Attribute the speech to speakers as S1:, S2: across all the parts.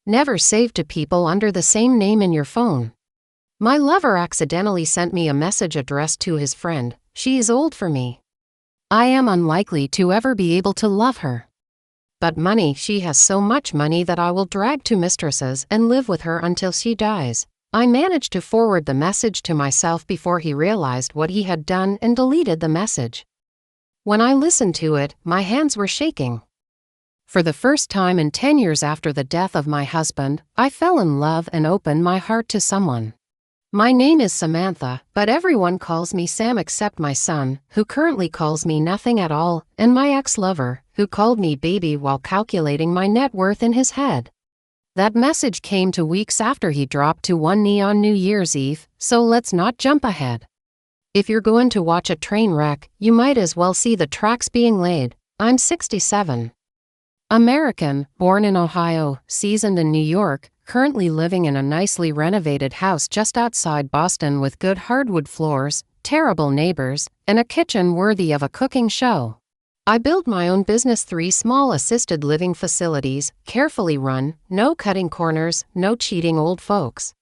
S1: Never save to people under the same name in your phone. My lover accidentally sent me a message addressed to his friend. She is old for me. I am unlikely to ever be able to love her. But money, she has so much money that I will drag to mistresses and live with her until she dies. I managed to forward the message to myself before he realized what he had done and deleted the message. When I listened to it, my hands were shaking. For the first time in 10 years after the death of my husband, I fell in love and opened my heart to someone. My name is Samantha, but everyone calls me Sam except my son, who currently calls me nothing at all, and my ex-lover, who called me baby while calculating my net worth in his head. That message came 2 weeks after he dropped to one knee on New Year's Eve, so let's not jump ahead. If you're going to watch a train wreck, you might as well see the tracks being laid. I'm 67. American, born in Ohio, seasoned in New York, currently living in a nicely renovated house just outside Boston with good hardwood floors, terrible neighbors, and a kitchen worthy of a cooking show. I built my own business, 3 small assisted living facilities, carefully run, no cutting corners, no cheating old folks.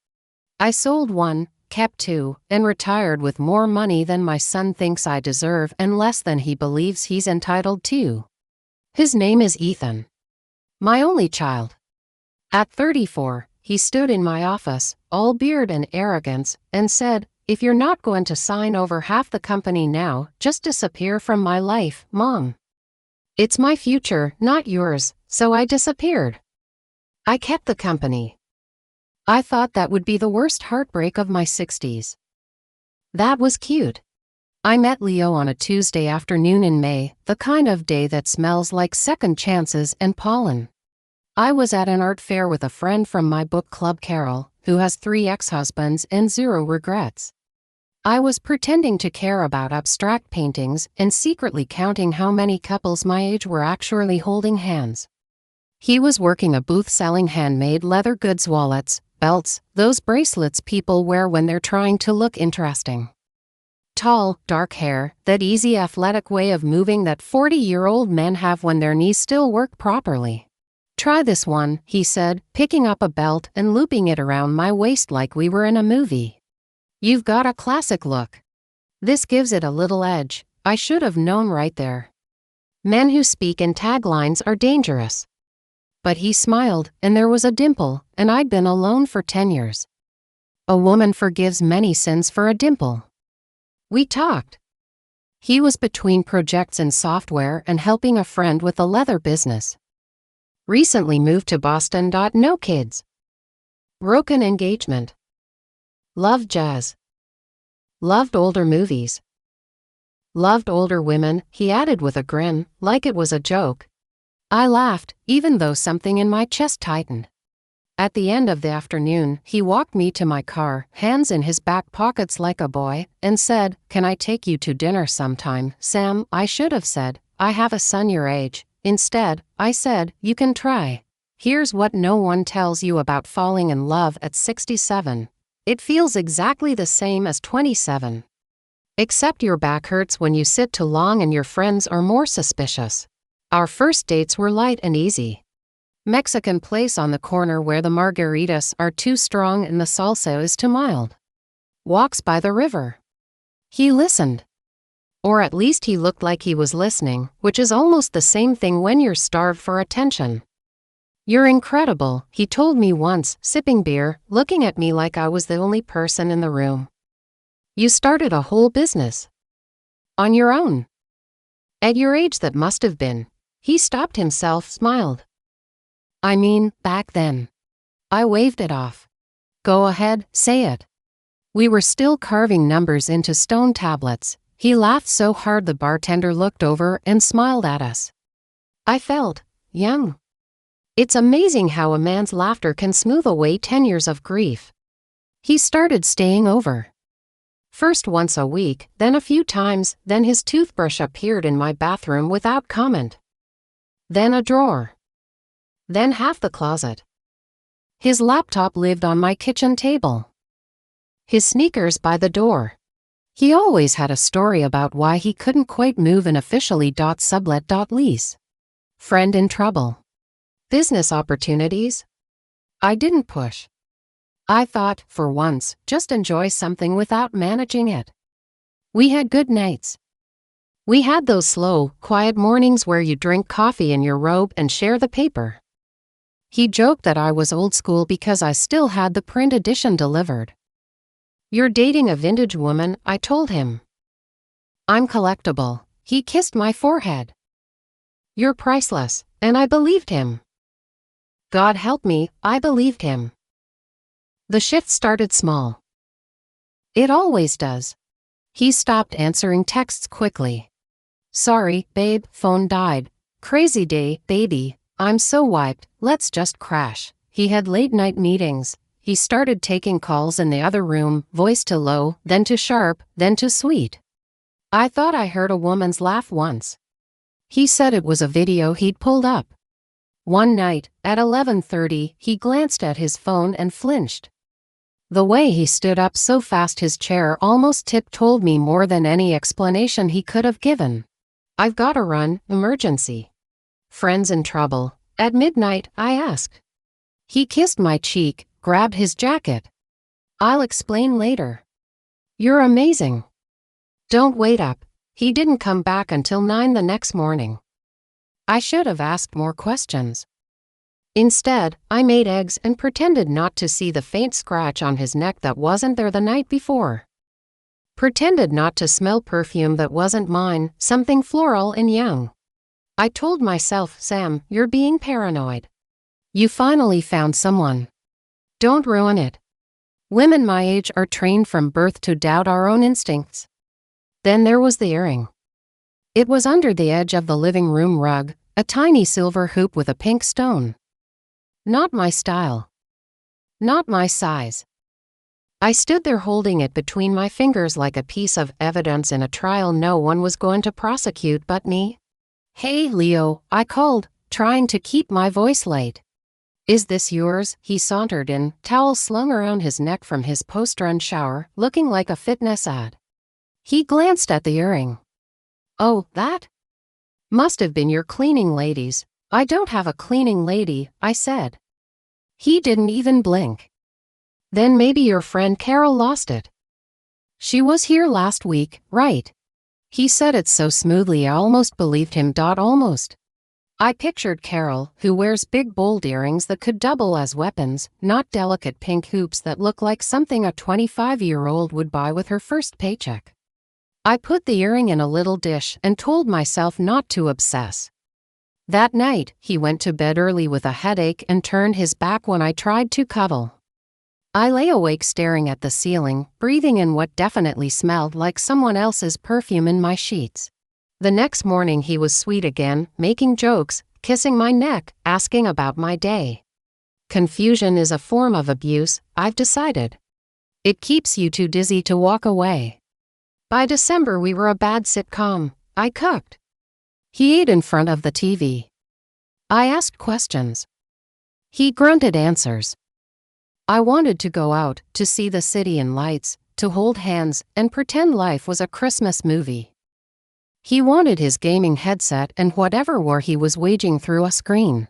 S1: I sold 1, kept 2, and retired with more money than my son thinks I deserve and less than he believes he's entitled to. His name is Ethan. My only child. At 34, he stood in my office, all beard and arrogance, and said, "If you're not going to sign over half the company now, just disappear from my life, Mom. It's my future, not yours," so I disappeared. I kept the company. I thought that would be the worst heartbreak of my 60s. That was cute. I met Leo on a Tuesday afternoon in May, the kind of day that smells like second chances and pollen. I was at an art fair with a friend from my book club, Carol, who has 3 ex-husbands and 0 regrets. I was pretending to care about abstract paintings and secretly counting how many couples my age were actually holding hands. He was working a booth selling handmade leather goods, wallets, belts, those bracelets people wear when they're trying to look interesting. Tall, dark hair, that easy athletic way of moving that 40-year-old men have when their knees still work properly. "Try this one," he said, picking up a belt and looping it around my waist like we were in a movie. "You've got a classic look. This gives it a little edge." I should have known right there. Men who speak in taglines are dangerous. But he smiled, and there was a dimple, and I'd been alone for 10 years. A woman forgives many sins for a dimple. We talked. He was between projects in software and helping a friend with a leather business. Recently moved to Boston. No kids. Broken engagement. Loved jazz. Loved older movies. Loved older women, he added with a grin, like it was a joke. I laughed, even though something in my chest tightened. At the end of the afternoon, he walked me to my car, hands in his back pockets like a boy, and said, "Can I take you to dinner sometime, Sam?" I should have said, "I have a son your age." Instead, I said, "You can try." Here's what no one tells you about falling in love at 67. It feels exactly the same as 27. Except your back hurts when you sit too long and your friends are more suspicious. Our first dates were light and easy. Mexican place on the corner where the margaritas are too strong and the salsa is too mild. Walks by the river. He listened. Or at least he looked like he was listening, which is almost the same thing when you're starved for attention. "You're incredible," he told me once, sipping beer, looking at me like I was the only person in the room. "You started a whole business. On your own. At your age that must have been." He stopped himself, smiled. "I mean, back then." I waved it off. "Go ahead, say it." We were still carving numbers into stone tablets. He laughed so hard the bartender looked over and smiled at us. I felt young. It's amazing how a man's laughter can smooth away 10 years of grief. He started staying over. First once a week, then a few times, then his toothbrush appeared in my bathroom without comment. Then a drawer. Then half the closet. His laptop lived on my kitchen table. His sneakers by the door. He always had a story about why he couldn't quite move in officially. Sublet. Lease. Friend in trouble. Business opportunities. I didn't push. I thought, for once, just enjoy something without managing it. We had good nights. We had those slow, quiet mornings where you drink coffee in your robe and share the paper. He joked that I was old school because I still had the print edition delivered. You're dating a vintage woman, I told him. I'm collectible. He kissed my forehead. You're priceless, and I believed him. God help me, I believed him. The shift started small. It always does. He stopped answering texts quickly. Sorry, babe, phone died. Crazy day, baby. I'm so wiped, let's just crash. He had late-night meetings. He started taking calls in the other room, voice to low, then to sharp, then to sweet. I thought I heard a woman's laugh once. He said it was a video he'd pulled up. One night, at 11:30, he glanced at his phone and flinched. The way he stood up so fast his chair almost tipped told me more than any explanation he could have given. I've gotta run, emergency. Friends in trouble. At midnight, I asked. He kissed my cheek, grabbed his jacket. I'll explain later. You're amazing. Don't wait up. He didn't come back until 9 the next morning. I should have asked more questions. Instead, I made eggs and pretended not to see the faint scratch on his neck that wasn't there the night before. Pretended not to smell perfume that wasn't mine, something floral and young. I told myself, Sam, you're being paranoid. You finally found someone. Don't ruin it. Women my age are trained from birth to doubt our own instincts. Then there was the earring. It was under the edge of the living room rug, a tiny silver hoop with a pink stone. Not my style. Not my size. I stood there holding it between my fingers like a piece of evidence in a trial no one was going to prosecute but me. Hey, Leo, I called, trying to keep my voice light. Is this yours? He sauntered in, towel slung around his neck from his post-run shower, looking like a fitness ad. He glanced at the earring. Oh, that? Must have been your cleaning lady's. I don't have a cleaning lady, I said. He didn't even blink. Then maybe your friend Carol lost it. She was here last week, right? He said it so smoothly I almost believed him. Almost. I pictured Carol, who wears big bold earrings that could double as weapons, not delicate pink hoops that look like something a 25-year-old would buy with her first paycheck. I put the earring in a little dish and told myself not to obsess. That night, he went to bed early with a headache and turned his back when I tried to cuddle. I lay awake staring at the ceiling, breathing in what definitely smelled like someone else's perfume in my sheets. The next morning he was sweet again, making jokes, kissing my neck, asking about my day. Confusion is a form of abuse, I've decided. It keeps you too dizzy to walk away. By December we were a bad sitcom. I cooked. He ate in front of the TV. I asked questions. He grunted answers. I wanted to go out, to see the city in lights, to hold hands, and pretend life was a Christmas movie. He wanted his gaming headset and whatever war he was waging through a screen.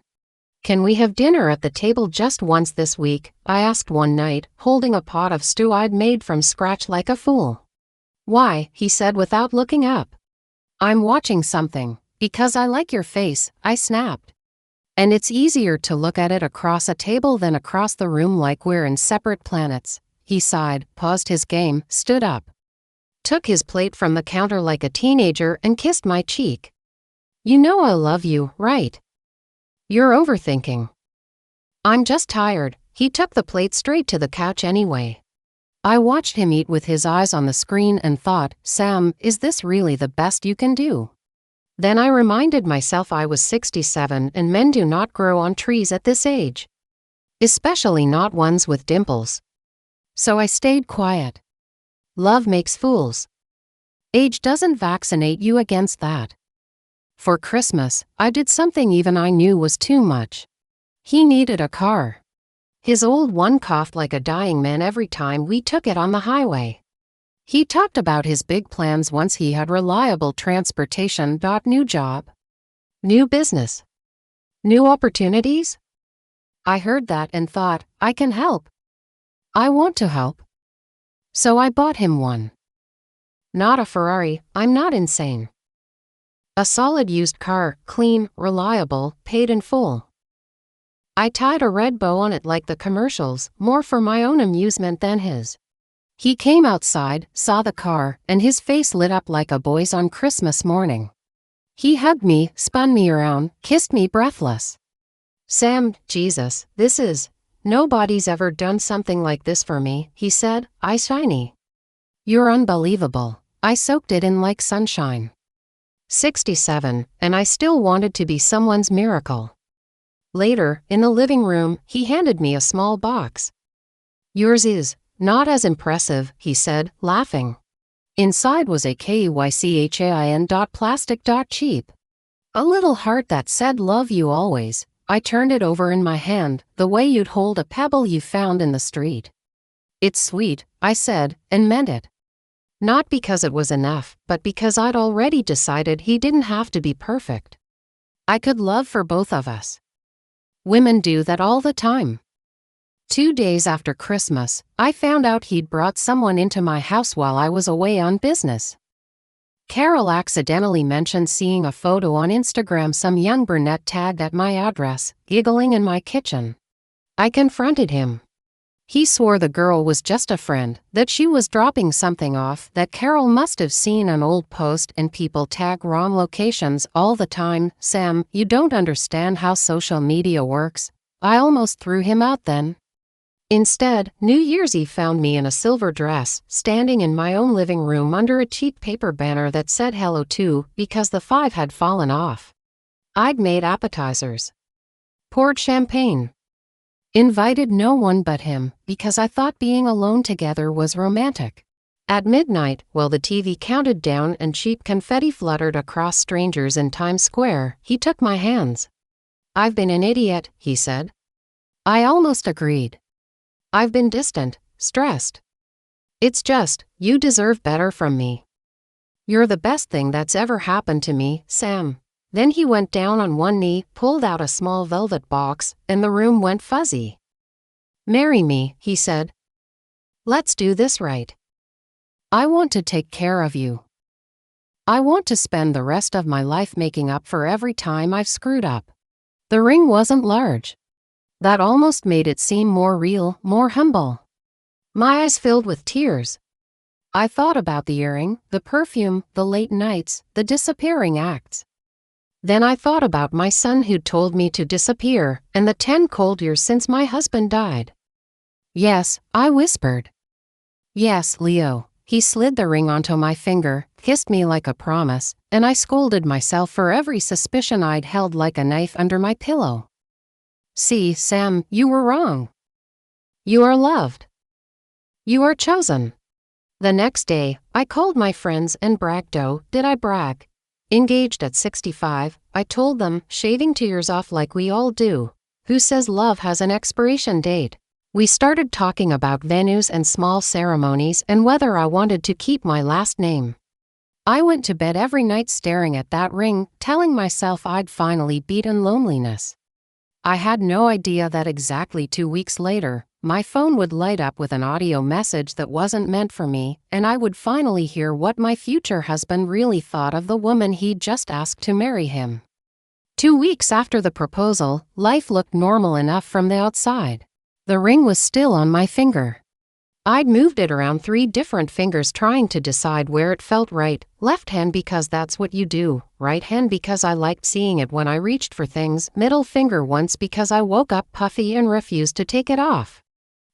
S1: Can we have dinner at the table just once this week? I asked one night, holding a pot of stew I'd made from scratch like a fool. Why? He said without looking up. I'm watching something. Because I like your face, I snapped. And it's easier to look at it across a table than across the room like we're in separate planets. He sighed, paused his game, stood up. Took his plate from the counter like a teenager and kissed my cheek. You know I love you, right? You're overthinking. I'm just tired. He took the plate straight to the couch anyway. I watched him eat with his eyes on the screen and thought, Sam, is this really the best you can do? Then I reminded myself I was 67 and men do not grow on trees at this age. Especially not ones with dimples. So I stayed quiet. Love makes fools. Age doesn't vaccinate you against that. For Christmas, I did something even I knew was too much. He needed a car. His old one coughed like a dying man every time we took it on the highway. He talked about his big plans once he had reliable transportation. New job. New business. New opportunities. I heard that and thought, I can help. I want to help. So I bought him one. Not a Ferrari, I'm not insane. A solid used car, clean, reliable, paid in full. I tied a red bow on it like the commercials, more for my own amusement than his. He came outside, saw the car, and his face lit up like a boy's on Christmas morning. He hugged me, spun me around, kissed me breathless. Sam, Jesus, nobody's ever done something like this for me, he said, eyes shiny. You're unbelievable. I soaked it in like sunshine. 67, and I still wanted to be someone's miracle. Later, in the living room, he handed me a small box. Yours is not as impressive, he said, laughing. Inside was a Keychain plastic cheap. A little heart that said love you always. I turned it over in my hand, the way you'd hold a pebble you found in the street. It's sweet, I said, and meant it. Not because it was enough, but because I'd already decided he didn't have to be perfect. I could love for both of us. Women do that all the time. 2 days after Christmas, I found out he'd brought someone into my house while I was away on business. Carol accidentally mentioned seeing a photo on Instagram, some young brunette tagged at my address, giggling in my kitchen. I confronted him. He swore the girl was just a friend, that she was dropping something off, that Carol must have seen an old post, and people tag wrong locations all the time. Sam, you don't understand how social media works. I almost threw him out then. Instead, New Year's Eve found me in a silver dress, standing in my own living room under a cheap paper banner that said hello to, because the 5 had fallen off. I'd made appetizers. Poured champagne. Invited no one but him, because I thought being alone together was romantic. At midnight, while the TV counted down and cheap confetti fluttered across strangers in Times Square, he took my hands. I've been an idiot, he said. I almost agreed. I've been distant, stressed. It's just, you deserve better from me. You're the best thing that's ever happened to me, Sam. Then he went down on one knee, pulled out a small velvet box, and the room went fuzzy. Marry me, he said. Let's do this right. I want to take care of you. I want to spend the rest of my life making up for every time I've screwed up. The ring wasn't large. That almost made it seem more real, more humble. My eyes filled with tears. I thought about the earring, the perfume, the late nights, the disappearing acts. Then I thought about my son who'd told me to disappear, and the 10 cold years since my husband died. Yes, I whispered. Yes, Leo. He slid the ring onto my finger, kissed me like a promise, and I scolded myself for every suspicion I'd held like a knife under my pillow. See, Sam, you were wrong. You are loved. You are chosen. The next day, I called my friends and bragged. Oh, did I brag? Engaged at 65, I told them, shaving tears off like we all do. Who says love has an expiration date? We started talking about venues and small ceremonies and whether I wanted to keep my last name. I went to bed every night staring at that ring, telling myself I'd finally beaten loneliness. I had no idea that exactly 2 weeks later, my phone would light up with an audio message that wasn't meant for me, and I would finally hear what my future husband really thought of the woman he'd just asked to marry him. 2 weeks after the proposal, life looked normal enough from the outside. The ring was still on my finger. I'd moved it around 3 different fingers trying to decide where it felt right. Left hand because that's what you do, right hand because I liked seeing it when I reached for things, middle finger once because I woke up puffy and refused to take it off.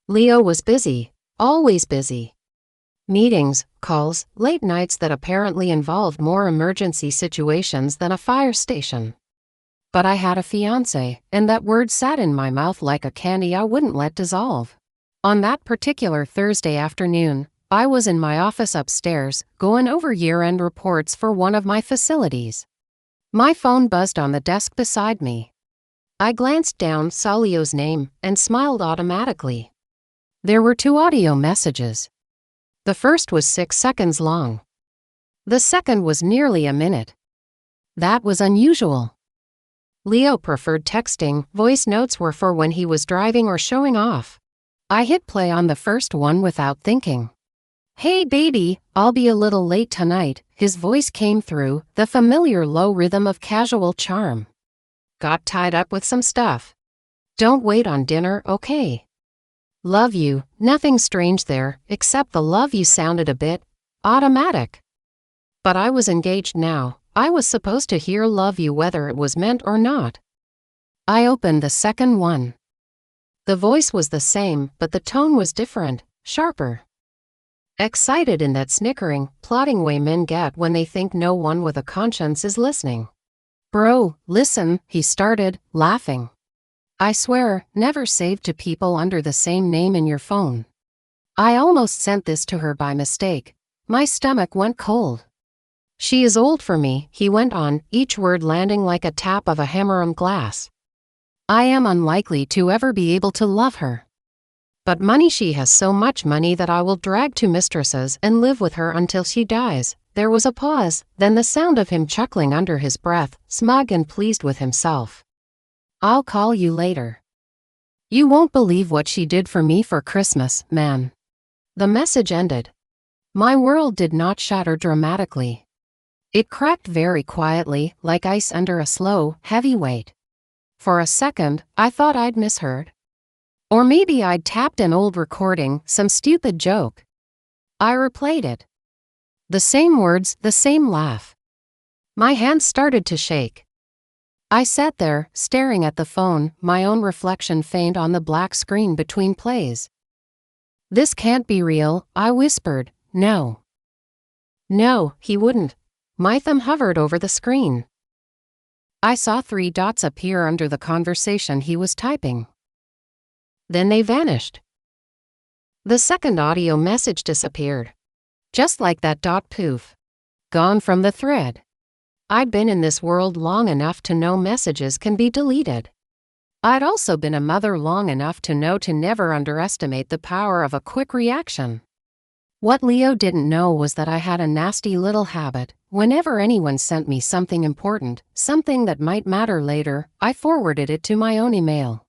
S1: Leo was busy, always busy. Meetings, calls, late nights that apparently involved more emergency situations than a fire station. But I had a fiancé, and that word sat in my mouth like a candy I wouldn't let dissolve. On that particular Thursday afternoon, I was in my office upstairs, going over year-end reports for one of my facilities. My phone buzzed on the desk beside me. I glanced down, saw Leo's name, and smiled automatically. There were 2 audio messages. The first was 6 seconds long. The second was nearly a minute. That was unusual. Leo preferred texting, voice notes were for when he was driving or showing off. I hit play on the first one without thinking. "Hey baby, I'll be a little late tonight," his voice came through, the familiar low rhythm of casual charm. "Got tied up with some stuff. Don't wait on dinner, okay? Love you." Nothing strange there, except the love you sounded a bit automatic. But I was engaged now. I was supposed to hear love you whether it was meant or not. I opened the second one. The voice was the same, but the tone was different, sharper. Excited in that snickering, plotting way men get when they think no one with a conscience is listening. "Bro, listen," he started, laughing. "I swear, never save to people under the same name in your phone. I almost sent this to her by mistake. My stomach went cold. She is old for me," he went on, each word landing like a tap of a hammer on glass. "I am unlikely to ever be able to love her. But money, she has so much money that I will drag to mistresses and live with her until she dies." There was a pause, then the sound of him chuckling under his breath, smug and pleased with himself. "I'll call you later. You won't believe what she did for me for Christmas, man." The message ended. My world did not shatter dramatically. It cracked very quietly, like ice under a slow, heavy weight. For a second, I thought I'd misheard. Or maybe I'd tapped an old recording, some stupid joke. I replayed it. The same words, the same laugh. My hands started to shake. I sat there, staring at the phone, my own reflection faint on the black screen between plays. "This can't be real," I whispered. "No. No, he wouldn't." My thumb hovered over the screen. I saw 3 dots appear under the conversation he was typing. Then they vanished. The second audio message disappeared. Just like that, dot, poof. Gone from the thread. I'd been in this world long enough to know messages can be deleted. I'd also been a mother long enough to know to never underestimate the power of a quick reaction. What Leo didn't know was that I had a nasty little habit. Whenever anyone sent me something important, something that might matter later, I forwarded it to my own email.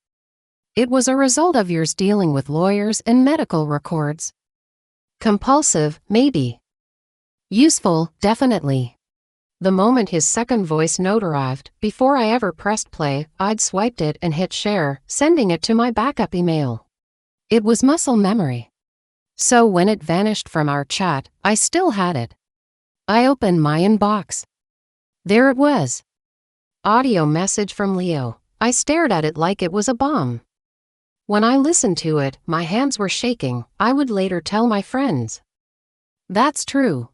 S1: It was a result of years dealing with lawyers and medical records. Compulsive, maybe. Useful, definitely. The moment his second voice note arrived, before I ever pressed play, I'd swiped it and hit share, sending it to my backup email. It was muscle memory. So when it vanished from our chat, I still had it. I opened my inbox. There it was. Audio message from Leo. I stared at it like it was a bomb. When I listened to it, my hands were shaking. I would later tell my friends. That's true.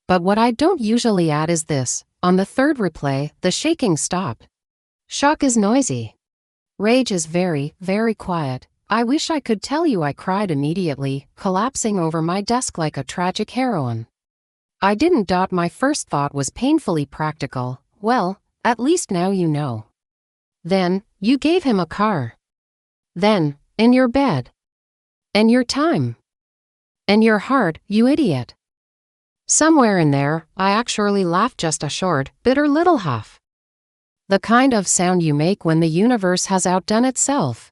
S1: But what I don't usually add is this. On the third replay, the shaking stopped. Shock is noisy. Rage is very, very quiet. I wish I could tell you I cried immediately, collapsing over my desk like a tragic heroine. I didn't. My first thought was painfully practical. Well, at least now you know. Then, you gave him a car. Then, in your bed. And your time. And your heart, you idiot. Somewhere in there, I actually laughed just a short, bitter little huff. The kind of sound you make when the universe has outdone itself.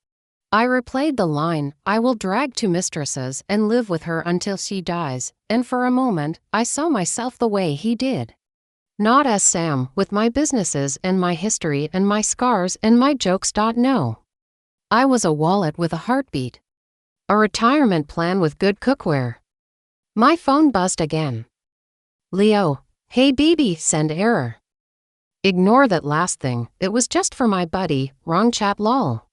S1: I replayed the line, "I will drag to mistresses and live with her until she dies," and for a moment, I saw myself the way he did. Not as Sam, with my businesses and my history and my scars and my jokes. No. I was a wallet with a heartbeat. A retirement plan with good cookware. My phone buzzed again. Leo, "Hey baby, send error." Ignore that last thing, it was just for my buddy, wrong chat lol.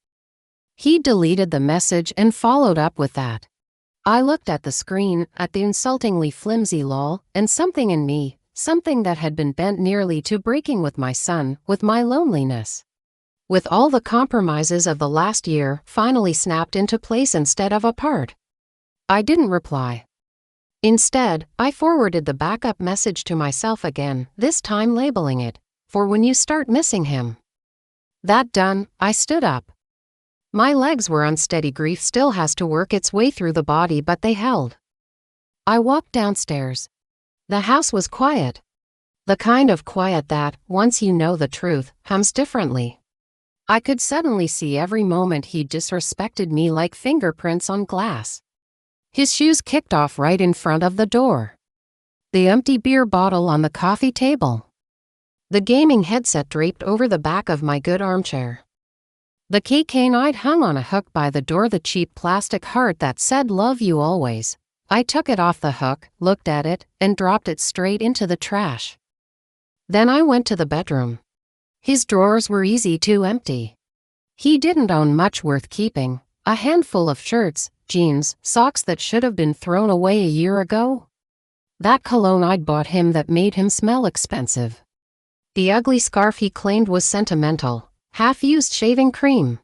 S1: He deleted the message and followed up with that. I looked at the screen, at the insultingly flimsy lol, and something in me, something that had been bent nearly to breaking with my son, with my loneliness, with all the compromises of the last year, finally snapped into place instead of apart. I didn't reply. Instead, I forwarded the backup message to myself again, this time labeling it, "For when you start missing him." That done, I stood up. My legs were unsteady. Grief still has to work its way through the body, but they held. I walked downstairs. The house was quiet. The kind of quiet that, once you know the truth, hums differently. I could suddenly see every moment he disrespected me like fingerprints on glass. His shoes kicked off right in front of the door. The empty beer bottle on the coffee table. The gaming headset draped over the back of my good armchair. The keychain I'd hung on a hook by the door, the cheap plastic heart that said "Love you always." I took it off the hook, looked at it, and dropped it straight into the trash. Then I went to the bedroom. His drawers were easy to empty. He didn't own much worth keeping, a handful of shirts, jeans, socks that should have been thrown away a year ago. That cologne I'd bought him that made him smell expensive. The ugly scarf he claimed was sentimental, half-used shaving cream.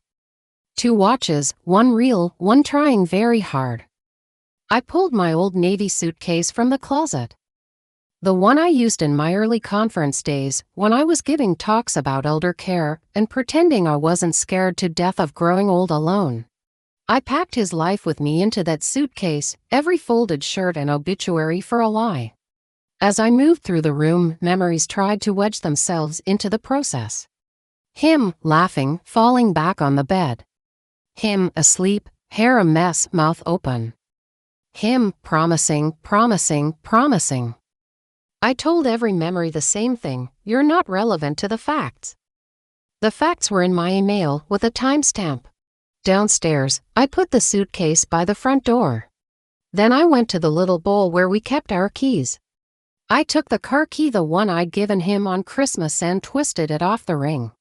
S1: 2 watches, one real, one trying very hard. I pulled my old navy suitcase from the closet. The one I used in my early conference days when I was giving talks about elder care and pretending I wasn't scared to death of growing old alone. I packed his life with me into that suitcase, every folded shirt an obituary for a lie. As I moved through the room, memories tried to wedge themselves into the process. Him, laughing, falling back on the bed. Him, asleep, hair a mess, mouth open. Him, promising. I told every memory the same thing: you're not relevant to the facts. The facts were in my email with a timestamp. Downstairs, I put the suitcase by the front door. Then I went to the little bowl where we kept our keys. I took the car key, the one I'd given him on Christmas, and twisted it off the ring.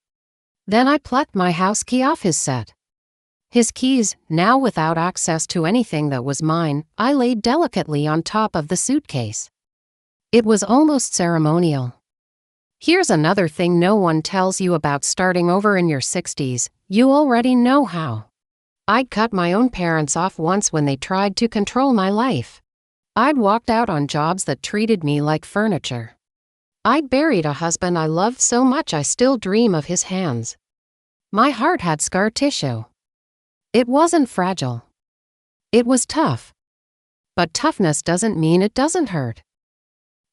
S1: Then I plucked my house key off his set. His keys, now without access to anything that was mine, I laid delicately on top of the suitcase. It was almost ceremonial. Here's another thing no one tells you about starting over in your 60s, you already know how. I'd cut my own parents off once when they tried to control my life. I'd walked out on jobs that treated me like furniture. I'd buried a husband I loved so much I still dream of his hands. My heart had scar tissue. It wasn't fragile. It was tough. But toughness doesn't mean it doesn't hurt.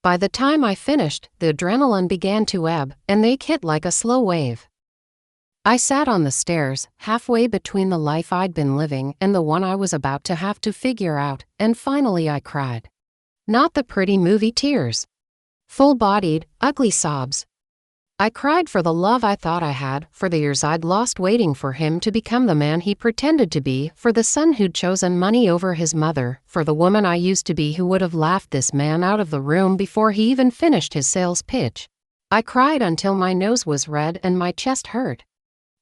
S1: By the time I finished, the adrenaline began to ebb, and they hit like a slow wave. I sat on the stairs, halfway between the life I'd been living and the one I was about to have to figure out, and finally I cried. Not the pretty movie tears. Full-bodied, ugly sobs. I cried for the love I thought I had, for the years I'd lost waiting for him to become the man he pretended to be, for the son who'd chosen money over his mother, for the woman I used to be who would have laughed this man out of the room before he even finished his sales pitch. I cried until my nose was red and my chest hurt.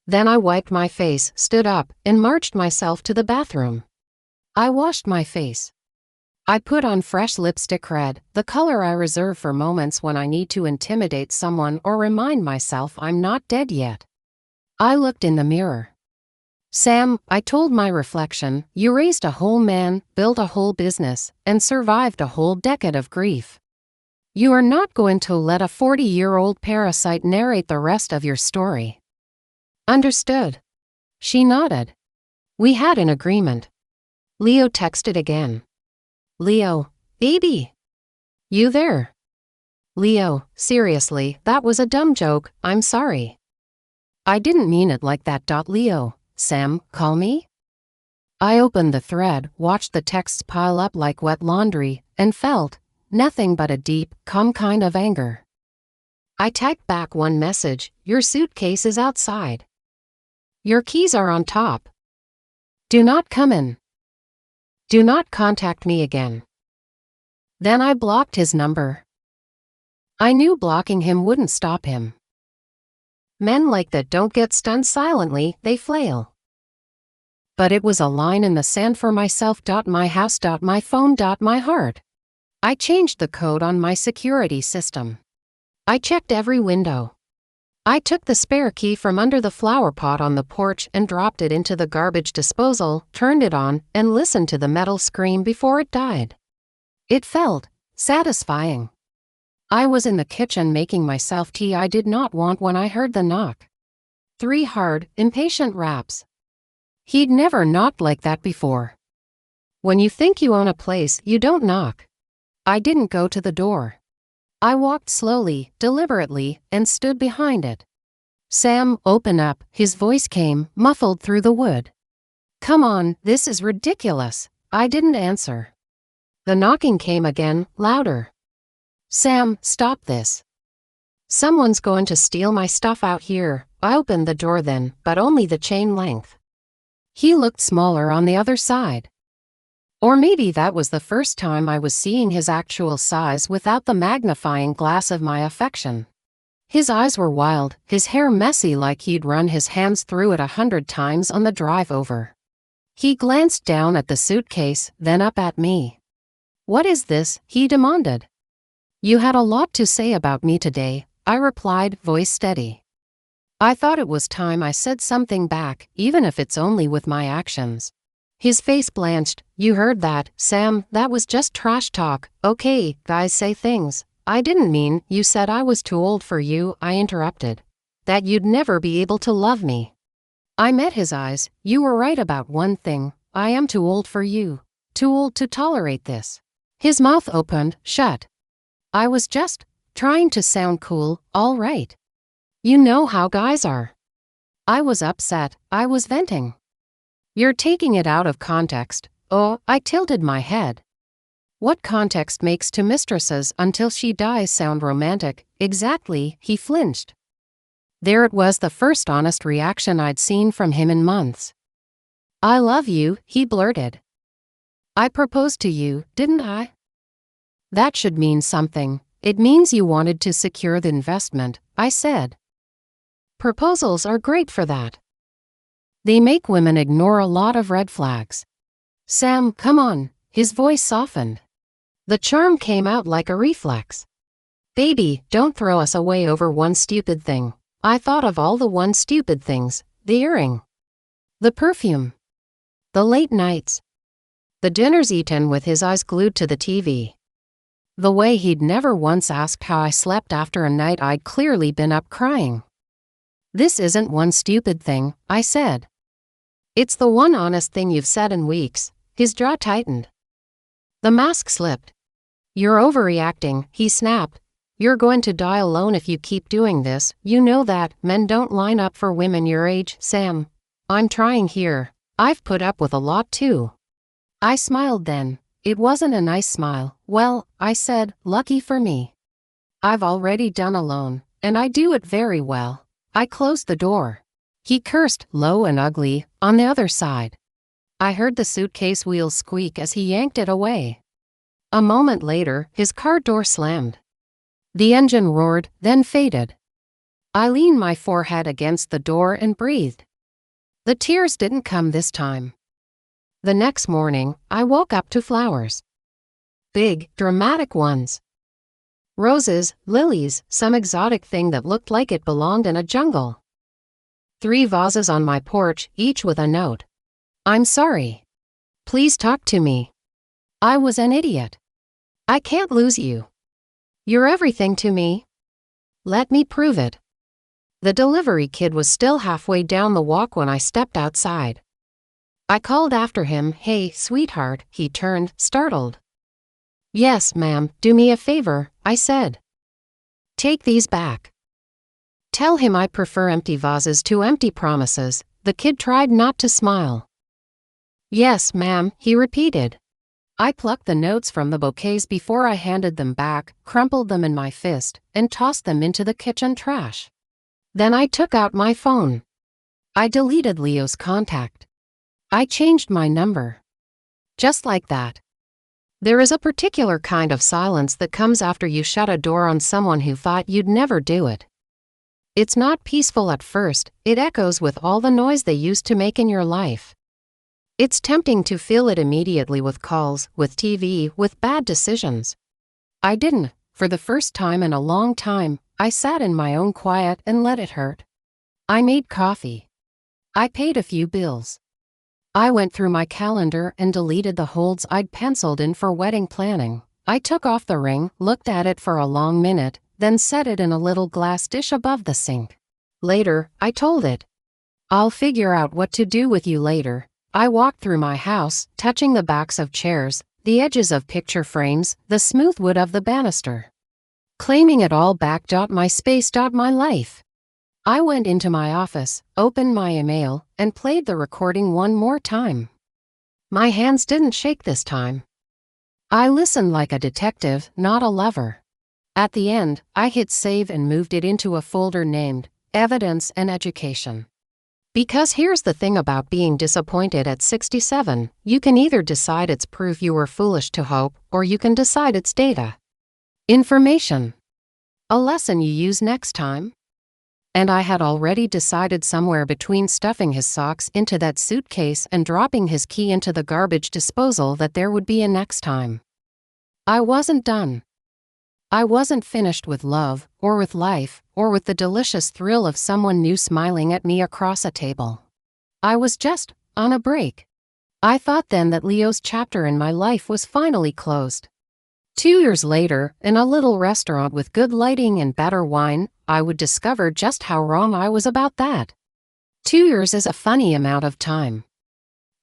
S1: Then I wiped my face, stood up, and marched myself to the bathroom. I washed my face. I put on fresh lipstick, red, the color I reserve for moments when I need to intimidate someone or remind myself I'm not dead yet. I looked in the mirror. Sam, I told my reflection, you raised a whole man, built a whole business, and survived a whole decade of grief. You are not going to let a 40-year-old parasite narrate the rest of your story. Understood. She nodded. We had an agreement. Leo texted again. Leo, baby. You there? Leo, seriously, that was a dumb joke, I'm sorry. I didn't mean it like that. Leo, Sam, call me? I opened the thread, watched the texts pile up like wet laundry, and felt nothing but a deep, calm kind of anger. I typed back one message: your suitcase is outside. Your keys are on top. Do not come in. Do not contact me again. Then I blocked his number. I knew blocking him wouldn't stop him. Men like that don't get stunned silently, they flail. But it was a line in the sand for myself. My house, my phone, my heart. I changed the code on my security system. I checked every window. I took the spare key from under the flower pot on the porch and dropped it into the garbage disposal, turned it on, and listened to the metal scream before it died. It felt satisfying. I was in the kitchen making myself tea I did not want when I heard the knock. 3 hard, impatient raps. He'd never knocked like that before. When you think you own a place, you don't knock. I didn't go to the door. I walked slowly, deliberately, and stood behind it. "Sam, open up," his voice came, muffled through the wood. "Come on, this is ridiculous." I didn't answer. The knocking came again, louder. "Sam, stop this. Someone's going to steal my stuff out here." I opened the door then, but only the chain length. He looked smaller on the other side. Or maybe that was the first time I was seeing his actual size without the magnifying glass of my affection. His eyes were wild, his hair messy like he'd run his hands through it 100 times on the drive over. He glanced down at the suitcase, then up at me. "What is this?" he demanded. "You had a lot to say about me today," I replied, voice steady. I thought it was time I said something back, even if it's only with my actions. His face blanched. "You heard that, Sam, that was just trash talk." "Okay, guys say things." "I didn't mean, you said I was too old for you," I interrupted. "That you'd never be able to love me." I met his eyes. "You were right about one thing. I am too old for you. Too old to tolerate this." His mouth opened, shut. I was just trying to sound cool. "All right. You know how guys are." I was upset. I was venting. "You're taking it out of context." "Oh," I tilted my head. "What context makes to mistresses until she dies sound romantic?" "Exactly," he flinched. There it was, the first honest reaction I'd seen from him in months. "I love you," he blurted. "I proposed to you, didn't I?" "That should mean something. It means you wanted to secure the investment," I said. "Proposals are great for that. They make women ignore a lot of red flags." "Sam, come on." His voice softened. The charm came out like a reflex. "Baby, don't throw us away over one stupid thing." I thought of all the one stupid things: the earring, the perfume, the late nights, the dinners eaten with his eyes glued to the TV, the way he'd never once asked how I slept after a night I'd clearly been up crying. "This isn't one stupid thing," I said. "It's the one honest thing you've said in weeks." His jaw tightened. The mask slipped. "You're overreacting," he snapped. "You're going to die alone if you keep doing this. You know that. Men don't line up for women your age, Sam." "I'm trying here. I've put up with a lot too." I smiled then. It wasn't a nice smile. "Well," I said, "lucky for me. I've already done alone, and I do it very well." I closed the door. He cursed, low and ugly, on the other side. I heard the suitcase wheels squeak as he yanked it away. A moment later, his car door slammed. The engine roared, then faded. I leaned my forehead against the door and breathed. The tears didn't come this time. The next morning, I woke up to flowers. Big, dramatic ones. Roses, lilies, some exotic thing that looked like it belonged in a jungle. 3 vases on my porch, each with a note. "I'm sorry. Please talk to me. I was an idiot. I can't lose you. You're everything to me. Let me prove it." The delivery kid was still halfway down the walk when I stepped outside. I called after him, "Hey, sweetheart." He turned, startled. "Yes, ma'am, do me a favor," I said. "Take these back. Tell him I prefer empty vases to empty promises." The kid tried not to smile. "Yes, ma'am," he repeated. I plucked the notes from the bouquets before I handed them back, crumpled them in my fist, and tossed them into the kitchen trash. Then I took out my phone. I deleted Leo's contact. I changed my number. Just like that. There is a particular kind of silence that comes after you shut a door on someone who thought you'd never do it. It's not peaceful at first. It echoes with all the noise they used to make in your life. It's tempting to fill it immediately with calls, with TV, with bad decisions. I didn't. For the first time in a long time, I sat in my own quiet and let it hurt. I made coffee. I paid a few bills. I went through my calendar and deleted the holds I'd penciled in for wedding planning. I took off the ring, looked at it for a long minute, then set it in a little glass dish above the sink. Later, I told it. "I'll figure out what to do with you later." I walked through my house, touching the backs of chairs, the edges of picture frames, the smooth wood of the banister. claiming it all back. My space. My life. I went into my office, opened my email, and played the recording one more time. My hands didn't shake this time. I listened like a detective, not a lover. At the end, I hit save and moved it into a folder named Evidence and Education. Because here's the thing about being disappointed at 67, you can either decide it's proof you were foolish to hope, or you can decide it's data. Information. A lesson you use next time? And I had already decided somewhere between stuffing his socks into that suitcase and dropping his key into the garbage disposal that there would be a next time. I wasn't done. I wasn't finished with love, or with life, or with the delicious thrill of someone new smiling at me across a table. I was just on a break. I thought then that Leo's chapter in my life was finally closed. 2 years later, in a little restaurant with good lighting and better wine, I would discover just how wrong I was about that. 2 years is a funny amount of time.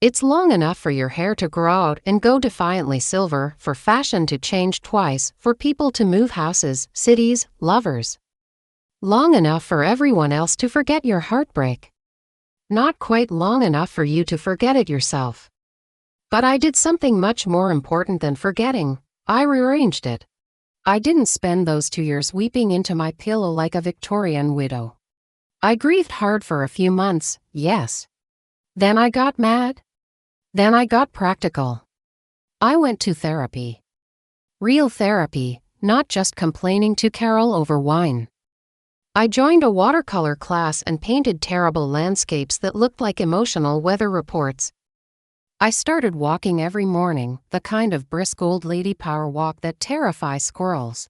S1: It's long enough for your hair to grow out and go defiantly silver, for fashion to change twice, for people to move houses, cities, lovers. Long enough for everyone else to forget your heartbreak. Not quite long enough for you to forget it yourself. But I did something much more important than forgetting. I rearranged it. I didn't spend those 2 years weeping into my pillow like a Victorian widow. I grieved hard for a few months, yes. Then I got mad. Then I got practical. I went to therapy. Real therapy, not just complaining to Carol over wine. I joined a watercolor class and painted terrible landscapes that looked like emotional weather reports. I started walking every morning, the kind of brisk old lady power walk that terrifies squirrels.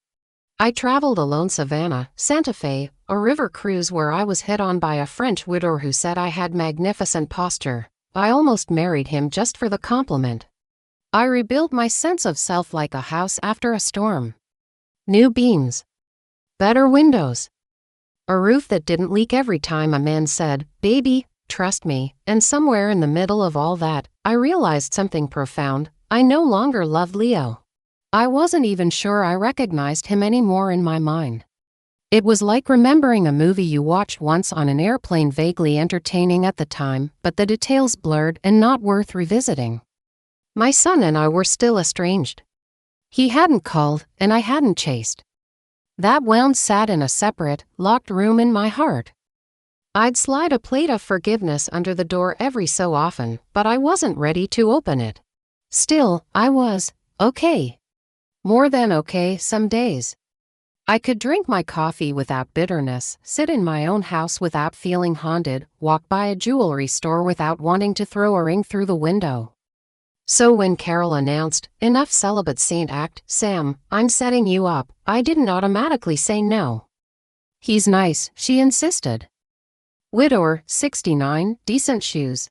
S1: I traveled alone Savannah, Santa Fe, a river cruise where I was hit on by a French widower who said I had magnificent posture. I almost married him just for the compliment. I rebuilt my sense of self like a house after a storm. New beams. Better windows. A roof that didn't leak every time a man said, "Baby, trust me," and somewhere in the middle of all that, I realized something profound. I no longer loved Leo. I wasn't even sure I recognized him anymore in my mind. It was like remembering a movie you watched once on an airplane, vaguely entertaining at the time, but the details blurred and not worth revisiting. My son and I were still estranged. He hadn't called, and I hadn't chased. That wound sat in a separate, locked room in my heart. I'd slide a plate of forgiveness under the door every so often, but I wasn't ready to open it. Still, I was okay. More than okay some days. I could drink my coffee without bitterness, sit in my own house without feeling haunted, walk by a jewelry store without wanting to throw a ring through the window. So when Carol announced, "Enough celibate saint act, Sam, I'm setting you up," I didn't automatically say no. "He's nice," she insisted. Widower, 69, decent shoes.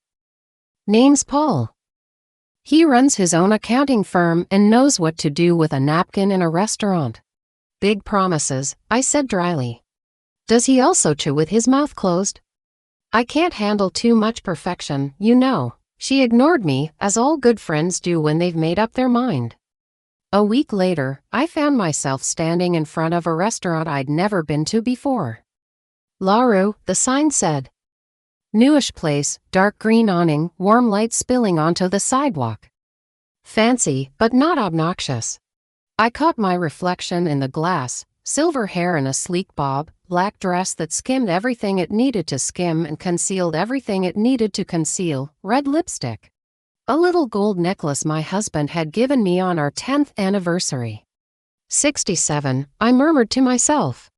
S1: Name's Paul. He runs his own accounting firm and knows what to do with a napkin in a restaurant. Big promises, I said dryly. Does he also chew with his mouth closed? I can't handle too much perfection, you know. She ignored me, as all good friends do when they've made up their mind. A week later, I found myself standing in front of a restaurant I'd never been to before. La Rue, the sign said. Newish place, dark green awning, warm light spilling onto the sidewalk. Fancy, but not obnoxious. I caught my reflection in the glass, silver hair in a sleek bob, black dress that skimmed everything it needed to skim and concealed everything it needed to conceal, red lipstick. A little gold necklace my husband had given me on our 10th anniversary. 67, I murmured to myself.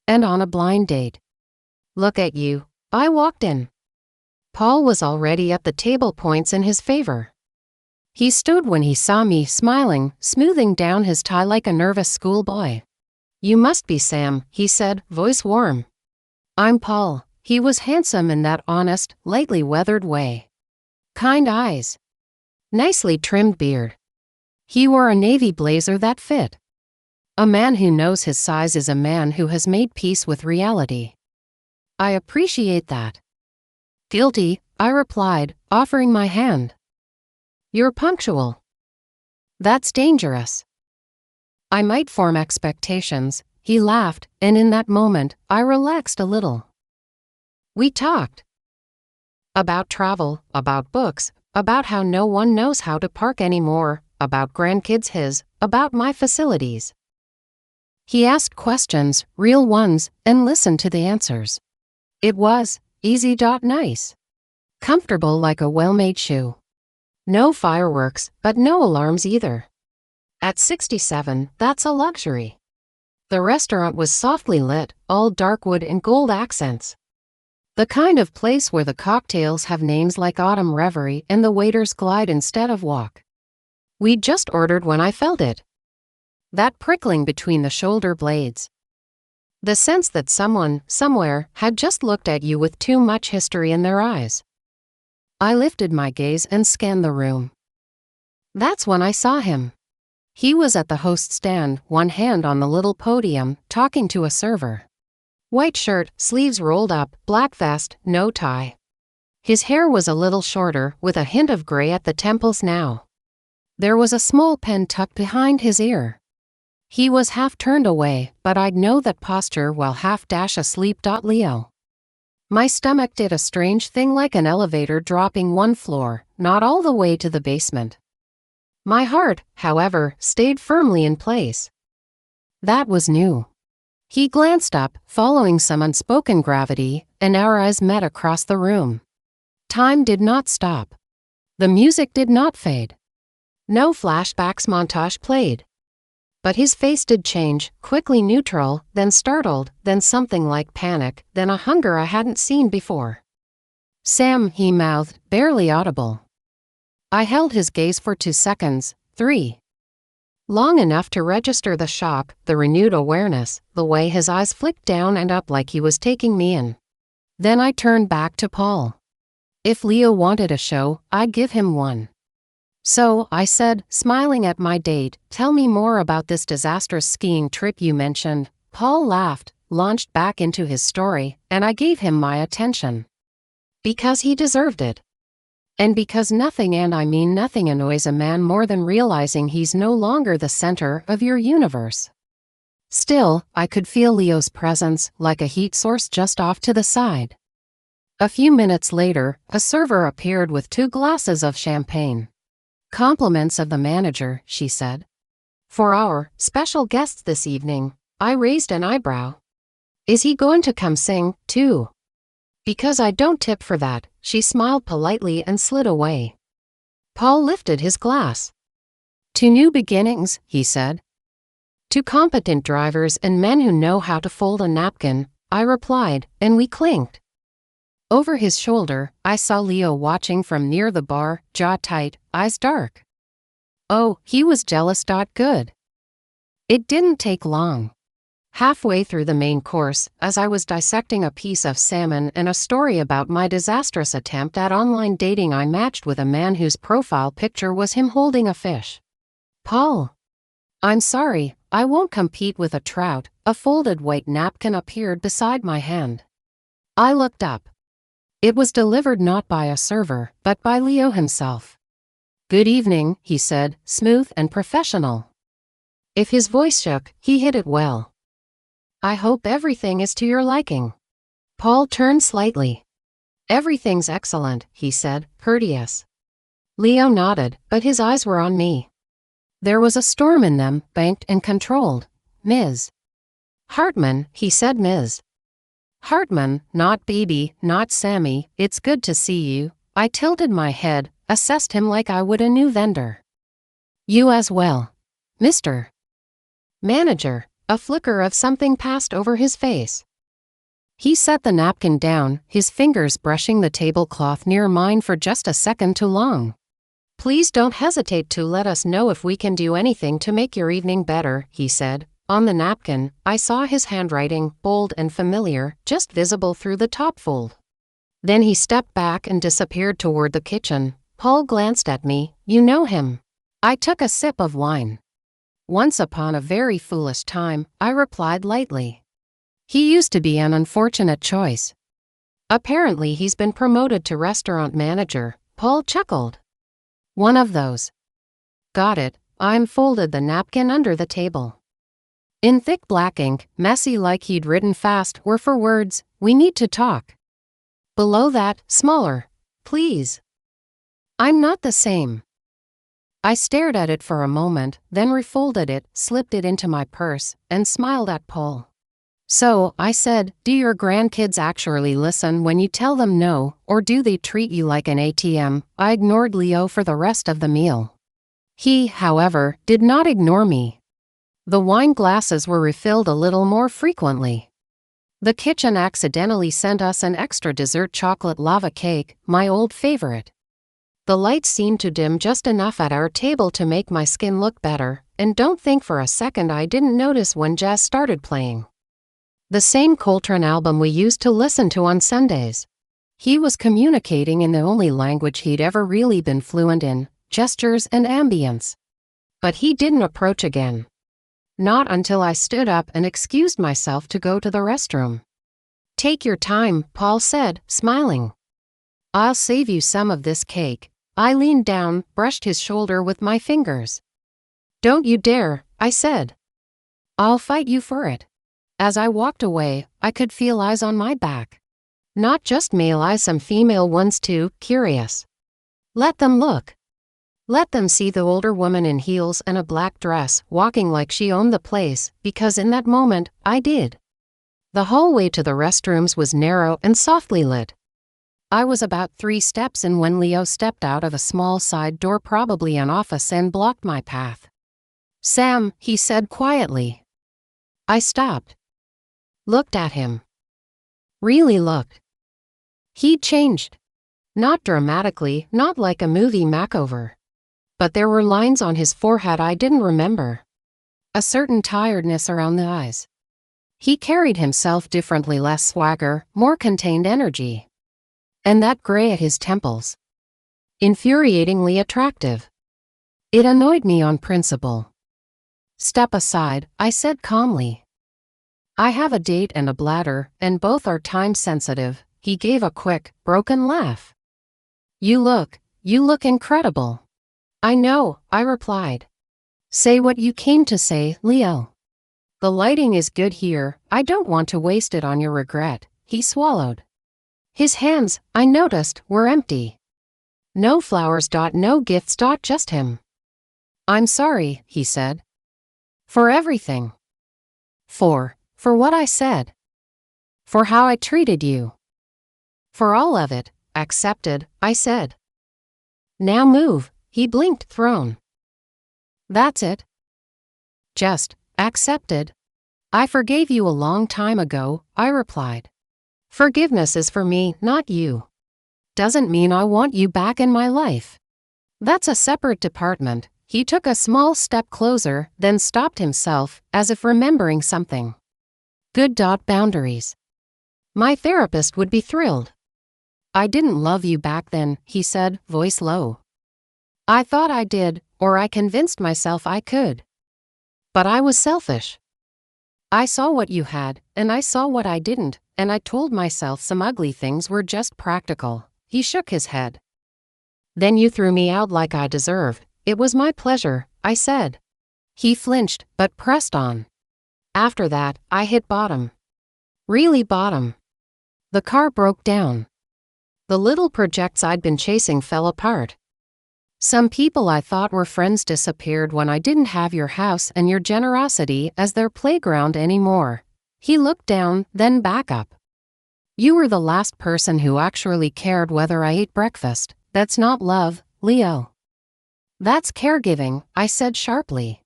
S1: And on a blind date. Look at you. I walked in. Paul was already at the table, points in his favor. He stood when he saw me, smiling, smoothing down his tie like a nervous schoolboy. You must be Sam, he said, voice warm. I'm Paul. He was handsome in that honest, lightly weathered way. Kind eyes. Nicely trimmed beard. He wore a navy blazer that fit. A man who knows his size is a man who has made peace with reality. I appreciate that. Guilty, I replied, offering my hand. You're punctual. That's dangerous. I might form expectations, He laughed, and in that moment, I relaxed a little. We talked about travel, about books, about how no one knows how to park anymore, about grandkids, about my facilities. He asked questions, real ones, and listened to the answers. It was easy. Nice. Comfortable like a well-made shoe. No fireworks, but no alarms either. At 67, that's a luxury. The restaurant was softly lit, all dark wood and gold accents. The kind of place where the cocktails have names like Autumn Reverie and the waiters glide instead of walk. We'd just ordered when I felt it. That prickling between the shoulder blades. The sense that someone, somewhere, had just looked at you with too much history in their eyes. I lifted my gaze and scanned the room. That's when I saw him. He was at the host stand, one hand on the little podium, talking to a server. White shirt, sleeves rolled up, black vest, no tie. His hair was a little shorter, with a hint of gray at the temples now. There was a small pen tucked behind his ear. He was half turned away, but I'd know that posture while half asleep. Leo. My stomach did a strange thing like an elevator dropping one floor, not all the way to the basement. My heart, however, stayed firmly in place. That was new. He glanced up, following some unspoken gravity, and our eyes met across the room. Time did not stop. The music did not fade. No flashbacks montage played. But his face did change, quickly neutral, then startled, then something like panic, then a hunger I hadn't seen before. Sam, he mouthed, barely audible. I held his gaze for 2 seconds, 3. Long enough to register the shock, the renewed awareness, the way his eyes flicked down and up like he was taking me in. Then I turned back to Paul. If Leo wanted a show, I'd give him one. So, I said, smiling at my date, tell me more about this disastrous skiing trip you mentioned. Paul laughed, launched back into his story, and I gave him my attention. Because he deserved it. And because nothing, and I mean nothing, annoys a man more than realizing he's no longer the center of your universe. Still, I could feel Leo's presence, like a heat source just off to the side. A few minutes later, a server appeared with 2 glasses of champagne. Compliments of the manager, she said. For our special guests this evening. I raised an eyebrow. Is he going to come sing, too? Because I don't tip for that, she smiled politely and slid away. Paul lifted his glass. To new beginnings, he said. To competent drivers and men who know how to fold a napkin, I replied, and we clinked. Over his shoulder, I saw Leo watching from near the bar, jaw tight, eyes dark. Oh, he was jealous. Good. It didn't take long. Halfway through the main course, as I was dissecting a piece of salmon and a story about my disastrous attempt at online dating, I matched with a man whose profile picture was him holding a fish. Paul. I'm sorry, I won't compete with a trout. A folded white napkin appeared beside my hand. I looked up. It was delivered not by a server, but by Leo himself. Good evening, he said, smooth and professional. If his voice shook, he hid it well. I hope everything is to your liking. Paul turned slightly. Everything's excellent, he said, courteous. Leo nodded, but his eyes were on me. There was a storm in them, banked and controlled. Ms. Hartman, he said. Ms. Hartman, not baby, not Sammy, it's good to see you. I tilted my head, assessed him like I would a new vendor. You as well. Mr. Manager. A flicker of something passed over his face. He set the napkin down, his fingers brushing the tablecloth near mine for just a second too long. Please don't hesitate to let us know if we can do anything to make your evening better, he said. On the napkin, I saw his handwriting, bold and familiar, just visible through the top fold. Then he stepped back and disappeared toward the kitchen. Paul glanced at me. You know him. I took a sip of wine. Once upon a very foolish time, I replied lightly. He used to be an unfortunate choice. Apparently he's been promoted to restaurant manager. Paul chuckled. One of those. Got it. I unfolded the napkin under the table. In thick black ink, messy like he'd written fast, were 4 words, "We need to talk." Below that, smaller, "Please. I'm not the same." I stared at it for a moment, then refolded it, slipped it into my purse, and smiled at Paul. "So," I said, "do your grandkids actually listen when you tell them no, or do they treat you like an ATM?" I ignored Leo for the rest of the meal. He, however, did not ignore me. The wine glasses were refilled a little more frequently. The kitchen accidentally sent us an extra dessert chocolate lava cake, my old favorite. The lights seemed to dim just enough at our table to make my skin look better, and don't think for a second I didn't notice when jazz started playing. The same Coltrane album we used to listen to on Sundays. He was communicating in the only language he'd ever really been fluent in, gestures and ambience. But he didn't approach again. Not until I stood up and excused myself to go to the restroom. "Take your time," Paul said, smiling. "I'll save you some of this cake." I leaned down, brushed his shoulder with my fingers. "Don't you dare," I said. "I'll fight you for it." As I walked away, I could feel eyes on my back. Not just male eyes, some female ones too, curious. Let them look. Let them see the older woman in heels and a black dress, walking like she owned the place, because in that moment, I did. The hallway to the restrooms was narrow and softly lit. I was about 3 steps in when Leo stepped out of a small side door, probably an office, and blocked my path. "Sam," he said quietly. I stopped. Looked at him. Really looked. He'd changed. Not dramatically, not like a movie makeover. But there were lines on his forehead I didn't remember. A certain tiredness around the eyes. He carried himself differently, less swagger, more contained energy. And that gray at his temples. Infuriatingly attractive. It annoyed me on principle. "Step aside," I said calmly. "I have a date and a bladder, and both are time-sensitive." He gave a quick, broken laugh. You look incredible." "I know," I replied. "Say what you came to say, Leo." "The lighting is good here, I don't want to waste it on your regret." He swallowed. His hands, I noticed, were empty. No flowers, no gifts, just him. "I'm sorry," he said. "For everything." For what I said. For how I treated you. For all of it. "Accepted," I said. "Now move." He blinked, thrown. "That's it?" "Just, accepted." "I forgave you a long time ago," I replied. "Forgiveness is for me, not you. Doesn't mean I want you back in my life. That's a separate department." He took a small step closer, then stopped himself, as if remembering something. "Good. Boundaries. My therapist would be thrilled." "I didn't love you back then," he said, voice low. "I thought I did, or I convinced myself I could. But I was selfish. I saw what you had, and I saw what I didn't, and I told myself some ugly things were just practical." He shook his head. "Then you threw me out like I deserved." "It was my pleasure," I said. He flinched, but pressed on. "After that, I hit bottom. Really bottom. The car broke down. The little projects I'd been chasing fell apart. Some people I thought were friends disappeared when I didn't have your house and your generosity as their playground anymore." He looked down, then back up. "You were the last person who actually cared whether I ate breakfast. That's not love, Leo." "That's caregiving," I said sharply.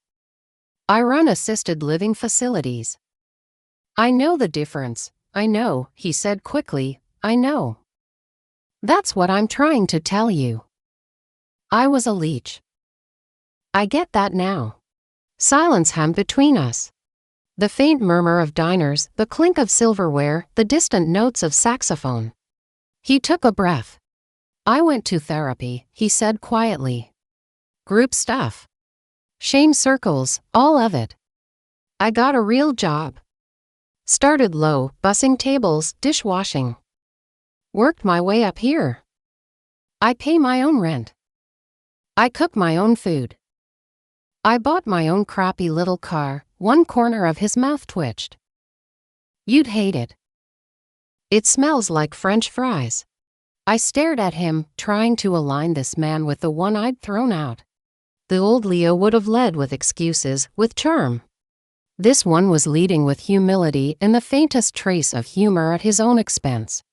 S1: "I run assisted living facilities." "I know the difference." "I know," he said quickly, "I know. That's what I'm trying to tell you. I was a leech." "I get that now." Silence hummed between us. The faint murmur of diners, the clink of silverware, the distant notes of saxophone. He took a breath. "I went to therapy," he said quietly. "Group stuff. Shame circles, all of it. I got a real job. Started low, bussing tables, dishwashing. Worked my way up here. I pay my own rent. I cook my own food. I bought my own crappy little car, one corner of his mouth twitched. You'd hate it. It smells like French fries. I stared at him, trying to align this man with the one I'd thrown out. The old Leo would have led with excuses, with charm. This one was leading with humility and the faintest trace of humor at his own expense.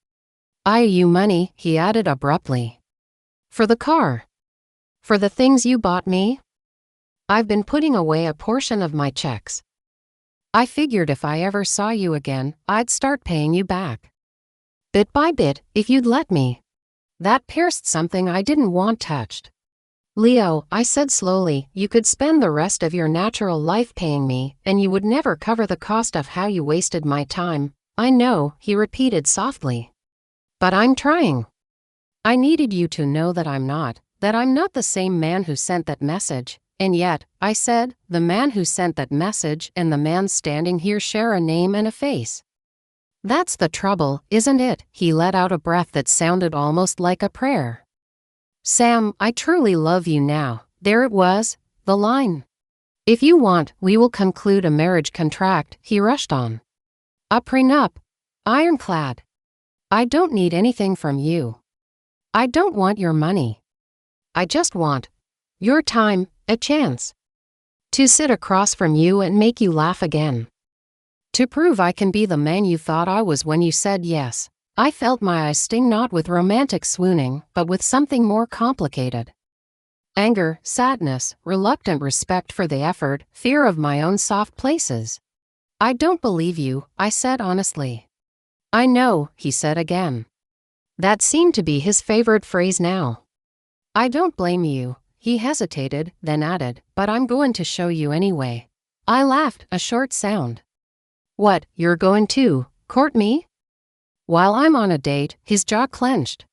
S1: I owe you money, he added abruptly. For the car. For the things you bought me? I've been putting away a portion of my checks. I figured if I ever saw you again, I'd start paying you back. Bit by bit, if you'd let me. That pierced something I didn't want touched. Leo, I said slowly, you could spend the rest of your natural life paying me, and you would never cover the cost of how you wasted my time. I know, he repeated softly. But I'm trying. I needed you to know that I'm not the same man who sent that message. And yet, I said, the man who sent that message and the man standing here share a name and a face. That's the trouble, isn't it? He let out a breath that sounded almost like a prayer. Sam, I truly love you now. There it was, the line. If you want, we will conclude a marriage contract, he rushed on. A prenup. Ironclad. I don't need anything from you. I don't want your money. I just want your time, a chance. To sit across from you and make you laugh again. To prove I can be the man you thought I was when you said yes. I felt my eyes sting not with romantic swooning, but with something more complicated. Anger, sadness, reluctant respect for the effort, fear of my own soft places. I don't believe you, I said honestly. I know, he said again. That seemed to be his favorite phrase now. I don't blame you, he hesitated, then added, but I'm going to show you anyway. I laughed, a short sound. What, you're going to court me? While I'm on a date, his jaw clenched.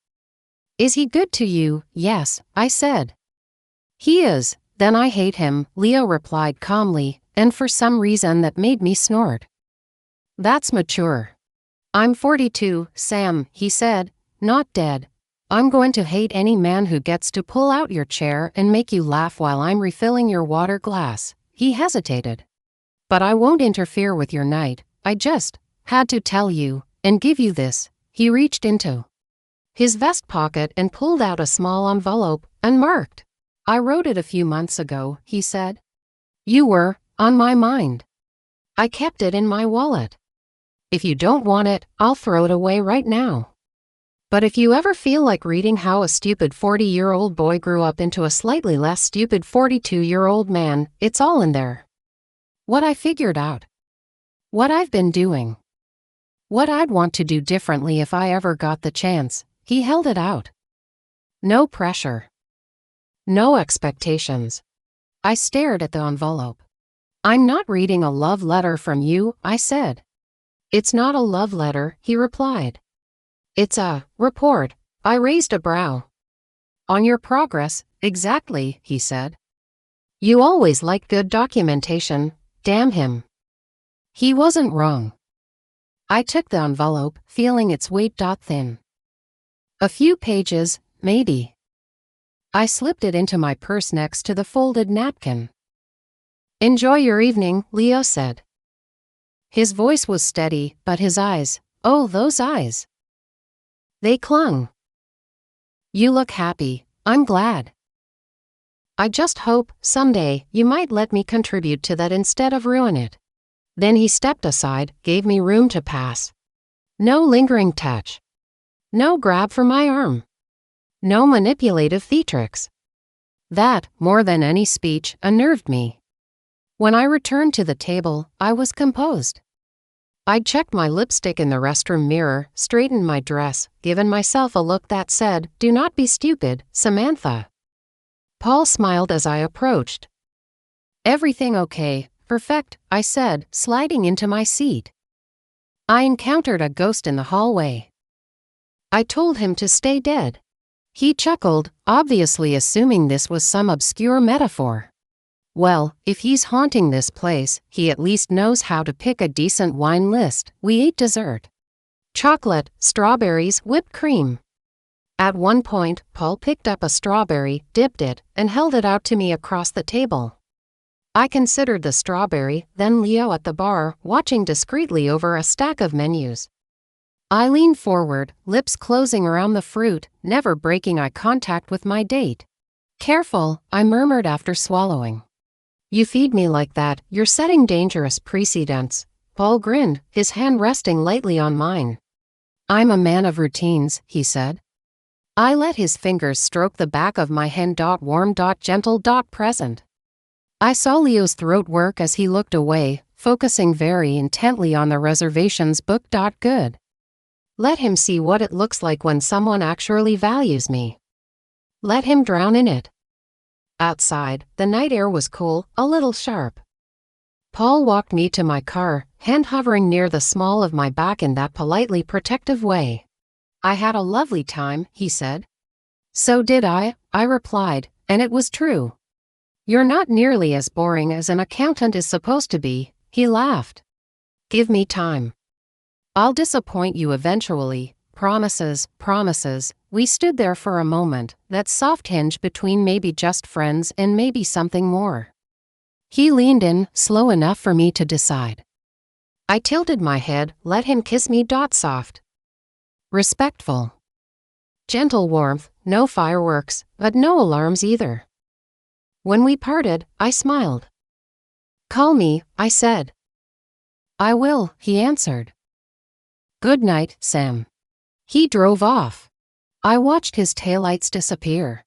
S1: Is he good to you? Yes, I said. He is, then I hate him, Leo replied calmly, and for some reason that made me snort. That's mature. I'm 42, Sam, he said, not dead. I'm going to hate any man who gets to pull out your chair and make you laugh while I'm refilling your water glass. He hesitated. But I won't interfere with your night. I just had to tell you. And give you this. He reached into his vest pocket and pulled out a small envelope, unmarked. I wrote it a few months ago, he said. You were on my mind. I kept it in my wallet. If you don't want it, I'll throw it away right now. But if you ever feel like reading how a stupid 40-year-old boy grew up into a slightly less stupid 42-year-old man, it's all in there. What I figured out. What I've been doing. What I'd want to do differently if I ever got the chance. He held it out. No pressure. No expectations. I stared at the envelope. I'm not reading a love letter from you, I said. It's not a love letter, he replied. It's a report. I raised a brow. On your progress, exactly, he said. You always like good documentation, damn him. He wasn't wrong. I took the envelope, feeling its weight thin. A few pages, maybe. I slipped it into my purse next to the folded napkin. Enjoy your evening, Leo said. His voice was steady, but his eyes, oh, those eyes. They clung. You look happy, I'm glad. I just hope, someday, you might let me contribute to that instead of ruin it. Then he stepped aside, gave me room to pass. No lingering touch. No grab for my arm. No manipulative theatrics. That, more than any speech, unnerved me. When I returned to the table, I was composed. I'd checked my lipstick in the restroom mirror, straightened my dress, given myself a look that said, "Do not be stupid, Samantha." Paul smiled as I approached. Everything okay? Perfect, I said, sliding into my seat. I encountered a ghost in the hallway. I told him to stay dead. He chuckled, obviously assuming this was some obscure metaphor. Well, if he's haunting this place, he at least knows how to pick a decent wine list. We ate dessert. Chocolate, strawberries, whipped cream. At one point, Paul picked up a strawberry, dipped it, and held it out to me across the table. I considered the strawberry, then Leo at the bar, watching discreetly over a stack of menus. I leaned forward, lips closing around the fruit, never breaking eye contact with my date. "Careful," I murmured after swallowing. "You feed me like that, you're setting dangerous precedents." Paul grinned, his hand resting lightly on mine. "I'm a man of routines," he said. I let his fingers stroke the back of my hand. Warm, gentle, present. I saw Leo's throat work as he looked away, focusing very intently on the reservations book. Good. Let him see what it looks like when someone actually values me. Let him drown in it. Outside, the night air was cool, a little sharp. Paul walked me to my car, hand hovering near the small of my back in that politely protective way. "I had a lovely time," he said. "So did I replied, and it was true. "You're not nearly as boring as an accountant is supposed to be," he laughed. "Give me time. I'll disappoint you eventually. Promises, promises." We stood there for a moment, that soft hinge between maybe just friends and maybe something more. He leaned in, slow enough for me to decide. I tilted my head, let him kiss me. Soft. Respectful. Gentle warmth, no fireworks, but no alarms either. When we parted, I smiled. "Call me," I said. "I will," he answered. "Good night, Sam." He drove off. I watched his taillights disappear.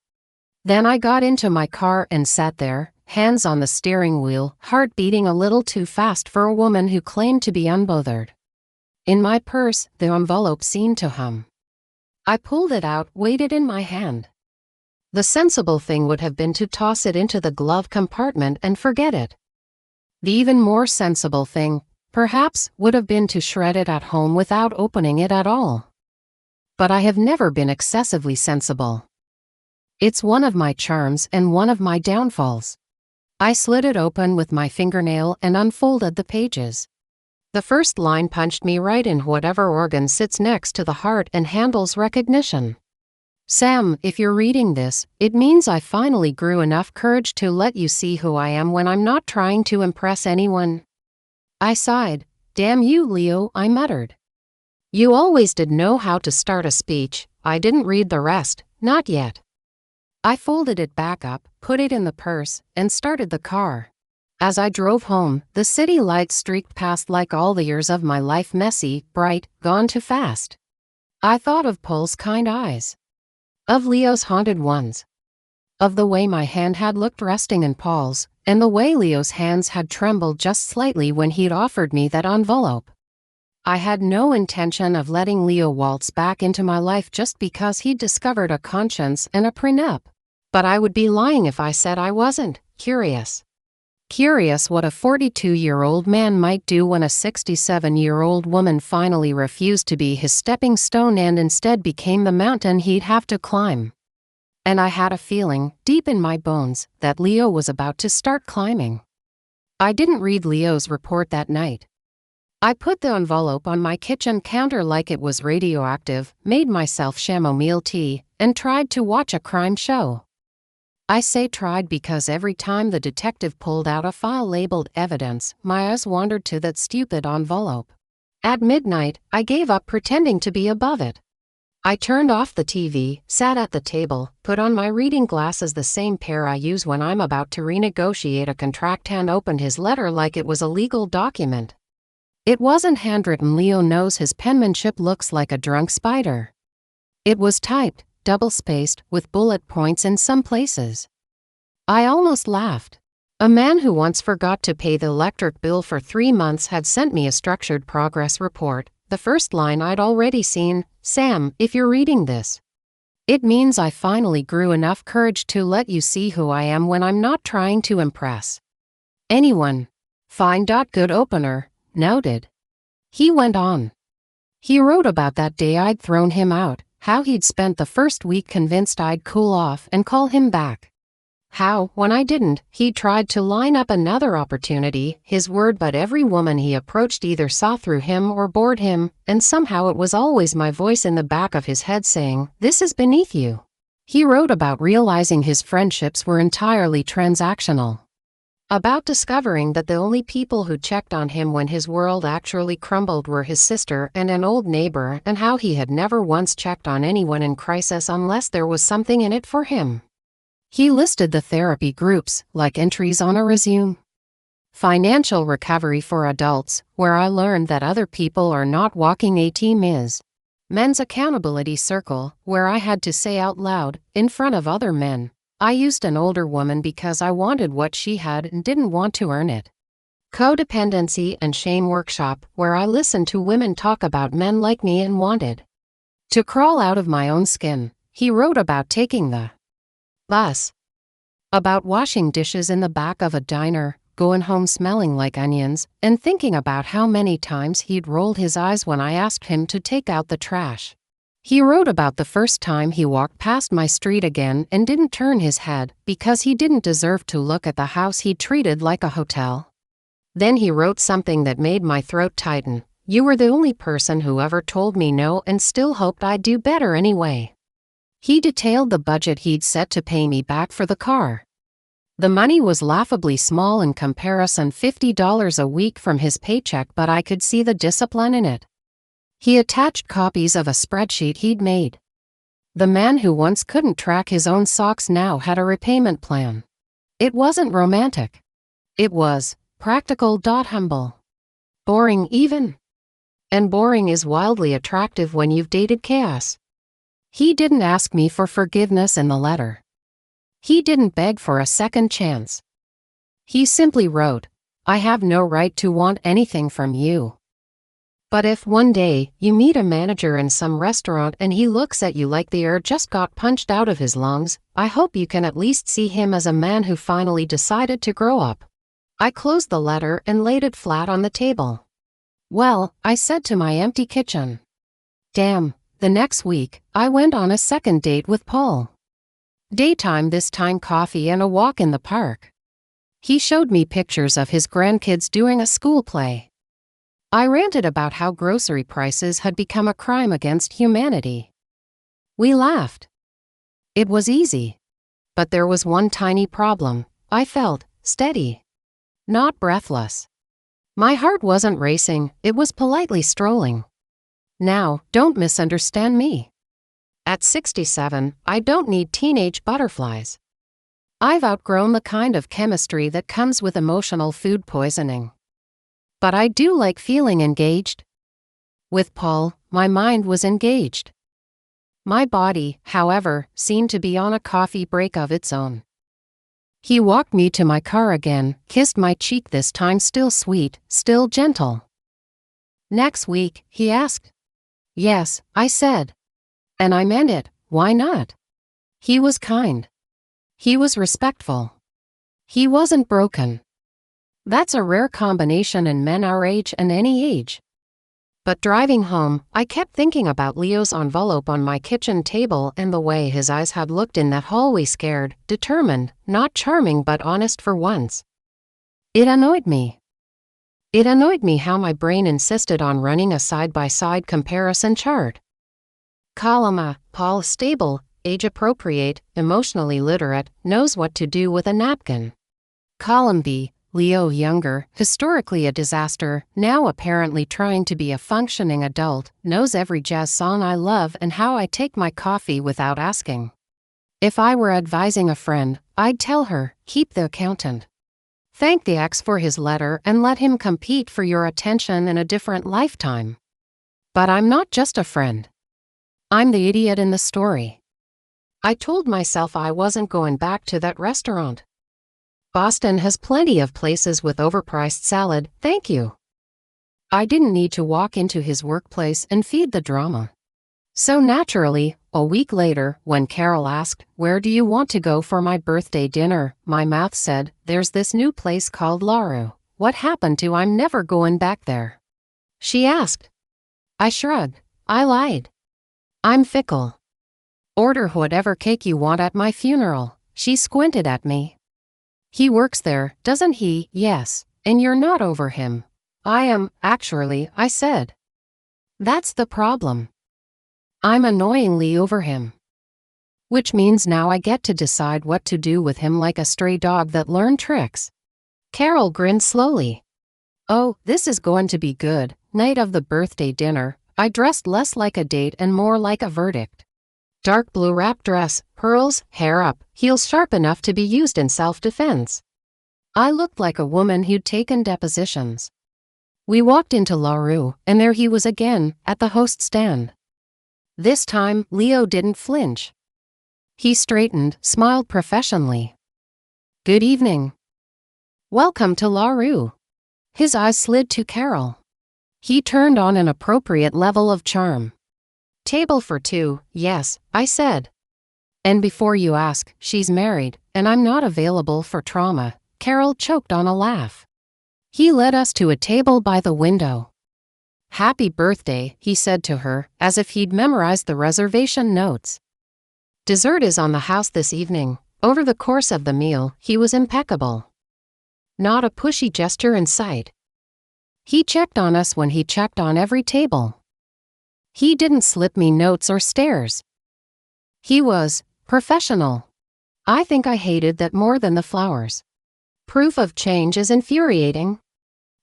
S1: Then I got into my car and sat there, hands on the steering wheel, heart beating a little too fast for a woman who claimed to be unbothered. In my purse, the envelope seemed to hum. I pulled it out, weighed it in my hand. The sensible thing would have been to toss it into the glove compartment and forget it. The even more sensible thing, perhaps, would have been to shred it at home without opening it at all. But I have never been excessively sensible. It's one of my charms and one of my downfalls. I slid it open with my fingernail and unfolded the pages. The first line punched me right in whatever organ sits next to the heart and handles recognition. "Sam, if you're reading this, it means I finally grew enough courage to let you see who I am when I'm not trying to impress anyone." I sighed. "Damn you, Leo," I muttered. "You always did know how to start a speech." I didn't read the rest, not yet. I folded it back up, put it in the purse, and started the car. As I drove home, the city lights streaked past like all the years of my life, messy, bright, gone too fast. I thought of Paul's kind eyes. Of Leo's haunted ones. Of the way my hand had looked resting in Paul's, and the way Leo's hands had trembled just slightly when he'd offered me that envelope. I had no intention of letting Leo waltz back into my life just because he'd discovered a conscience and a prenup. But I would be lying if I said I wasn't curious. Curious what a 42-year-old man might do when a 67-year-old woman finally refused to be his stepping stone and instead became the mountain he'd have to climb. And I had a feeling, deep in my bones, that Leo was about to start climbing. I didn't read Leo's report that night. I put the envelope on my kitchen counter like it was radioactive, made myself chamomile tea, and tried to watch a crime show. I say tried because every time the detective pulled out a file labeled evidence, my eyes wandered to that stupid envelope. At midnight, I gave up pretending to be above it. I turned off the TV, sat at the table, put on my reading glasses, the same pair I use when I'm about to renegotiate a contract, and opened his letter like it was a legal document. It wasn't handwritten. Leo knows his penmanship looks like a drunk spider. It was typed, double-spaced, with bullet points in some places. I almost laughed. A man who once forgot to pay the electric bill for 3 months had sent me a structured progress report. The first line I'd already seen: "Sam, if you're reading this, it means I finally grew enough courage to let you see who I am when I'm not trying to impress anyone." Fine. Good opener. Noted. He went on. He wrote about that day I'd thrown him out, how he'd spent the first week convinced I'd cool off and call him back. How, when I didn't, he tried to line up another opportunity, his word, but every woman he approached either saw through him or bored him, and somehow it was always my voice in the back of his head saying, "This is beneath you." He wrote about realizing his friendships were entirely transactional. About discovering that the only people who checked on him when his world actually crumbled were his sister and an old neighbor, and how he had never once checked on anyone in crisis unless there was something in it for him. He listed the therapy groups, like entries on a resume. Financial recovery for adults, where I learned that other people are not walking a team is. Men's accountability circle, where I had to say out loud, in front of other men, I used an older woman because I wanted what she had and didn't want to earn it. Codependency and shame workshop, where I listened to women talk about men like me and wanted to crawl out of my own skin. He wrote about taking the bus, about washing dishes in the back of a diner, going home smelling like onions, and thinking about how many times he'd rolled his eyes when I asked him to take out the trash. He wrote about the first time he walked past my street again and didn't turn his head because he didn't deserve to look at the house he'd treated like a hotel. Then he wrote something that made my throat tighten. You were the only person who ever told me no and still hoped I'd do better anyway. He detailed the budget he'd set to pay me back for the car. The money was laughably small in comparison, $50 a week from his paycheck, but I could see the discipline in it. He attached copies of a spreadsheet he'd made. The man who once couldn't track his own socks now had a repayment plan. It wasn't romantic. It was practical. Humble. Boring even. And boring is wildly attractive when you've dated chaos. He didn't ask me for forgiveness in the letter. He didn't beg for a second chance. He simply wrote, I have no right to want anything from you. But if one day you meet a manager in some restaurant and he looks at you like the air just got punched out of his lungs, I hope you can at least see him as a man who finally decided to grow up. I closed the letter and laid it flat on the table. Well, I said to my empty kitchen. Damn, the next week, I went on a second date with Paul. Daytime this time, coffee and a walk in the park. He showed me pictures of his grandkids doing a school play. I ranted about how grocery prices had become a crime against humanity. We laughed. It was easy. But there was one tiny problem. I felt steady, not breathless. My heart wasn't racing, it was politely strolling. Now, don't misunderstand me. At 67, I don't need teenage butterflies. I've outgrown the kind of chemistry that comes with emotional food poisoning. But I do like feeling engaged. With Paul, my mind was engaged. My body, however, seemed to be on a coffee break of its own. He walked me to my car again, kissed my cheek, this time still sweet, still gentle. Next week, he asked. Yes, I said. And I meant it, why not? He was kind. He was respectful. He wasn't broken. That's a rare combination in men our age and any age. But driving home, I kept thinking about Leo's envelope on my kitchen table and the way his eyes had looked in that hallway, scared, determined, not charming but honest for once. It annoyed me. It annoyed me how my brain insisted on running a side-by-side comparison chart. Column A, Paul stable, age-appropriate, emotionally literate, knows what to do with a napkin. Column B, Leo younger, historically a disaster, now apparently trying to be a functioning adult, knows every jazz song I love and how I take my coffee without asking. If I were advising a friend, I'd tell her, keep the accountant. Thank the ex for his letter and let him compete for your attention in a different lifetime. But I'm not just a friend. I'm the idiot in the story. I told myself I wasn't going back to that restaurant. Boston has plenty of places with overpriced salad, thank you. I didn't need to walk into his workplace and feed the drama. So naturally, a week later, when Carol asked, where do you want to go for my birthday dinner, my mouth said, there's this new place called Laru. What happened to I'm never going back there? She asked. I shrugged. I lied. I'm fickle. Order whatever cake you want at my funeral. She squinted at me. He works there, doesn't he? Yes. And you're not over him. I am, actually, I said. That's the problem. I'm annoyingly over him. Which means now I get to decide what to do with him like a stray dog that learned tricks. Carol grinned slowly. Oh, this is going to be good. Night of the birthday dinner. I dressed less like a date and more like a verdict. Dark blue wrap dress, pearls, hair up, heels sharp enough to be used in self-defense. I looked like a woman who'd taken depositions. We walked into La Rue, and there he was again, at the host stand. This time, Leo didn't flinch. He straightened, smiled professionally. Good evening. Welcome to La Rue. His eyes slid to Carol. He turned on an appropriate level of charm. Table for two, yes, I said. And before you ask, she's married, and I'm not available for trauma. Carol choked on a laugh. He led us to a table by the window. Happy birthday, he said to her, as if he'd memorized the reservation notes. Dessert is on the house this evening. Over the course of the meal, he was impeccable. Not a pushy gesture in sight. He checked on us when he checked on every table. He didn't slip me notes or stares. He was professional. I think I hated that more than the flowers. Proof of change is infuriating.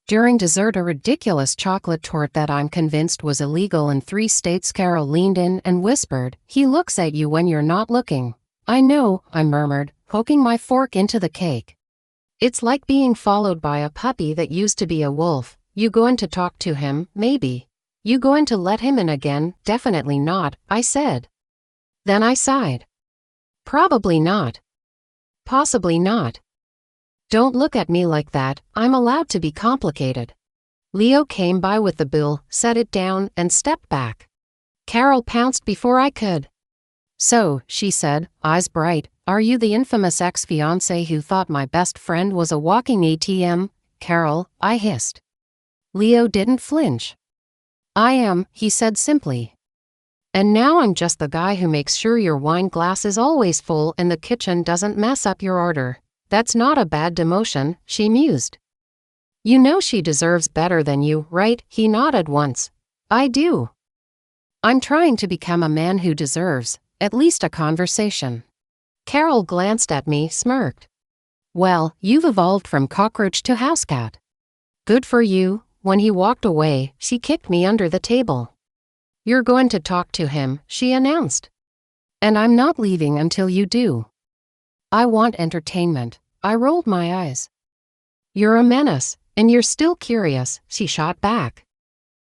S1: During dessert, a ridiculous chocolate torte that I'm convinced was illegal in 3 states, Carol leaned in and whispered, "He looks at you when you're not looking." I know, I murmured, poking my fork into the cake. It's like being followed by a puppy that used to be a wolf. You going to talk to him, maybe. You going to let him in again? Definitely not, I said. Then I sighed. Probably not. Possibly not. Don't look at me like that, I'm allowed to be complicated. Leo came by with the bill, set it down, and stepped back. Carol pounced before I could. So, she said, eyes bright, are you the infamous ex-fiancé who thought my best friend was a walking ATM? Carol, I hissed. Leo didn't flinch. I am, he said simply. And now I'm just the guy who makes sure your wine glass is always full and the kitchen doesn't mess up your order. That's not a bad demotion, she mused. You know she deserves better than you, right? He nodded once. I do. I'm trying to become a man who deserves, at least a conversation. Carol glanced at me, smirked. Well, you've evolved from cockroach to housecat. Good for you. When he walked away, she kicked me under the table. You're going to talk to him, she announced. And I'm not leaving until you do. I want entertainment. I rolled my eyes. You're a menace, and you're still curious, she shot back.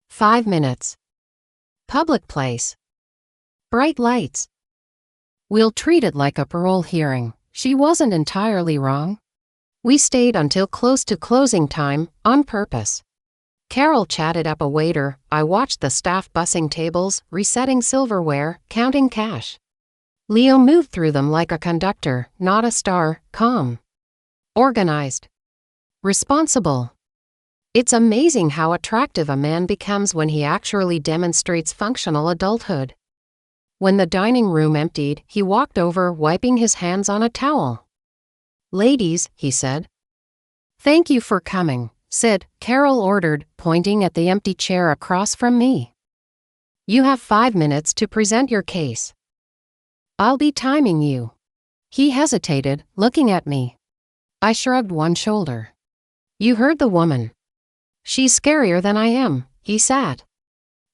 S1: 5 minutes. Public place. Bright lights. We'll treat it like a parole hearing. She wasn't entirely wrong. We stayed until close to closing time, on purpose. Carol chatted up a waiter. I watched the staff bussing tables, resetting silverware, counting cash. Leo moved through them like a conductor, not a star, calm. Organized. Responsible. It's amazing how attractive a man becomes when he actually demonstrates functional adulthood. When the dining room emptied, he walked over, wiping his hands on a towel. Ladies, he said. Thank you for coming. Sit, Carol ordered, pointing at the empty chair across from me. You have 5 minutes to present your case. I'll be timing you. He hesitated, looking at me. I shrugged one shoulder. You heard the woman. She's scarier than I am, he sat.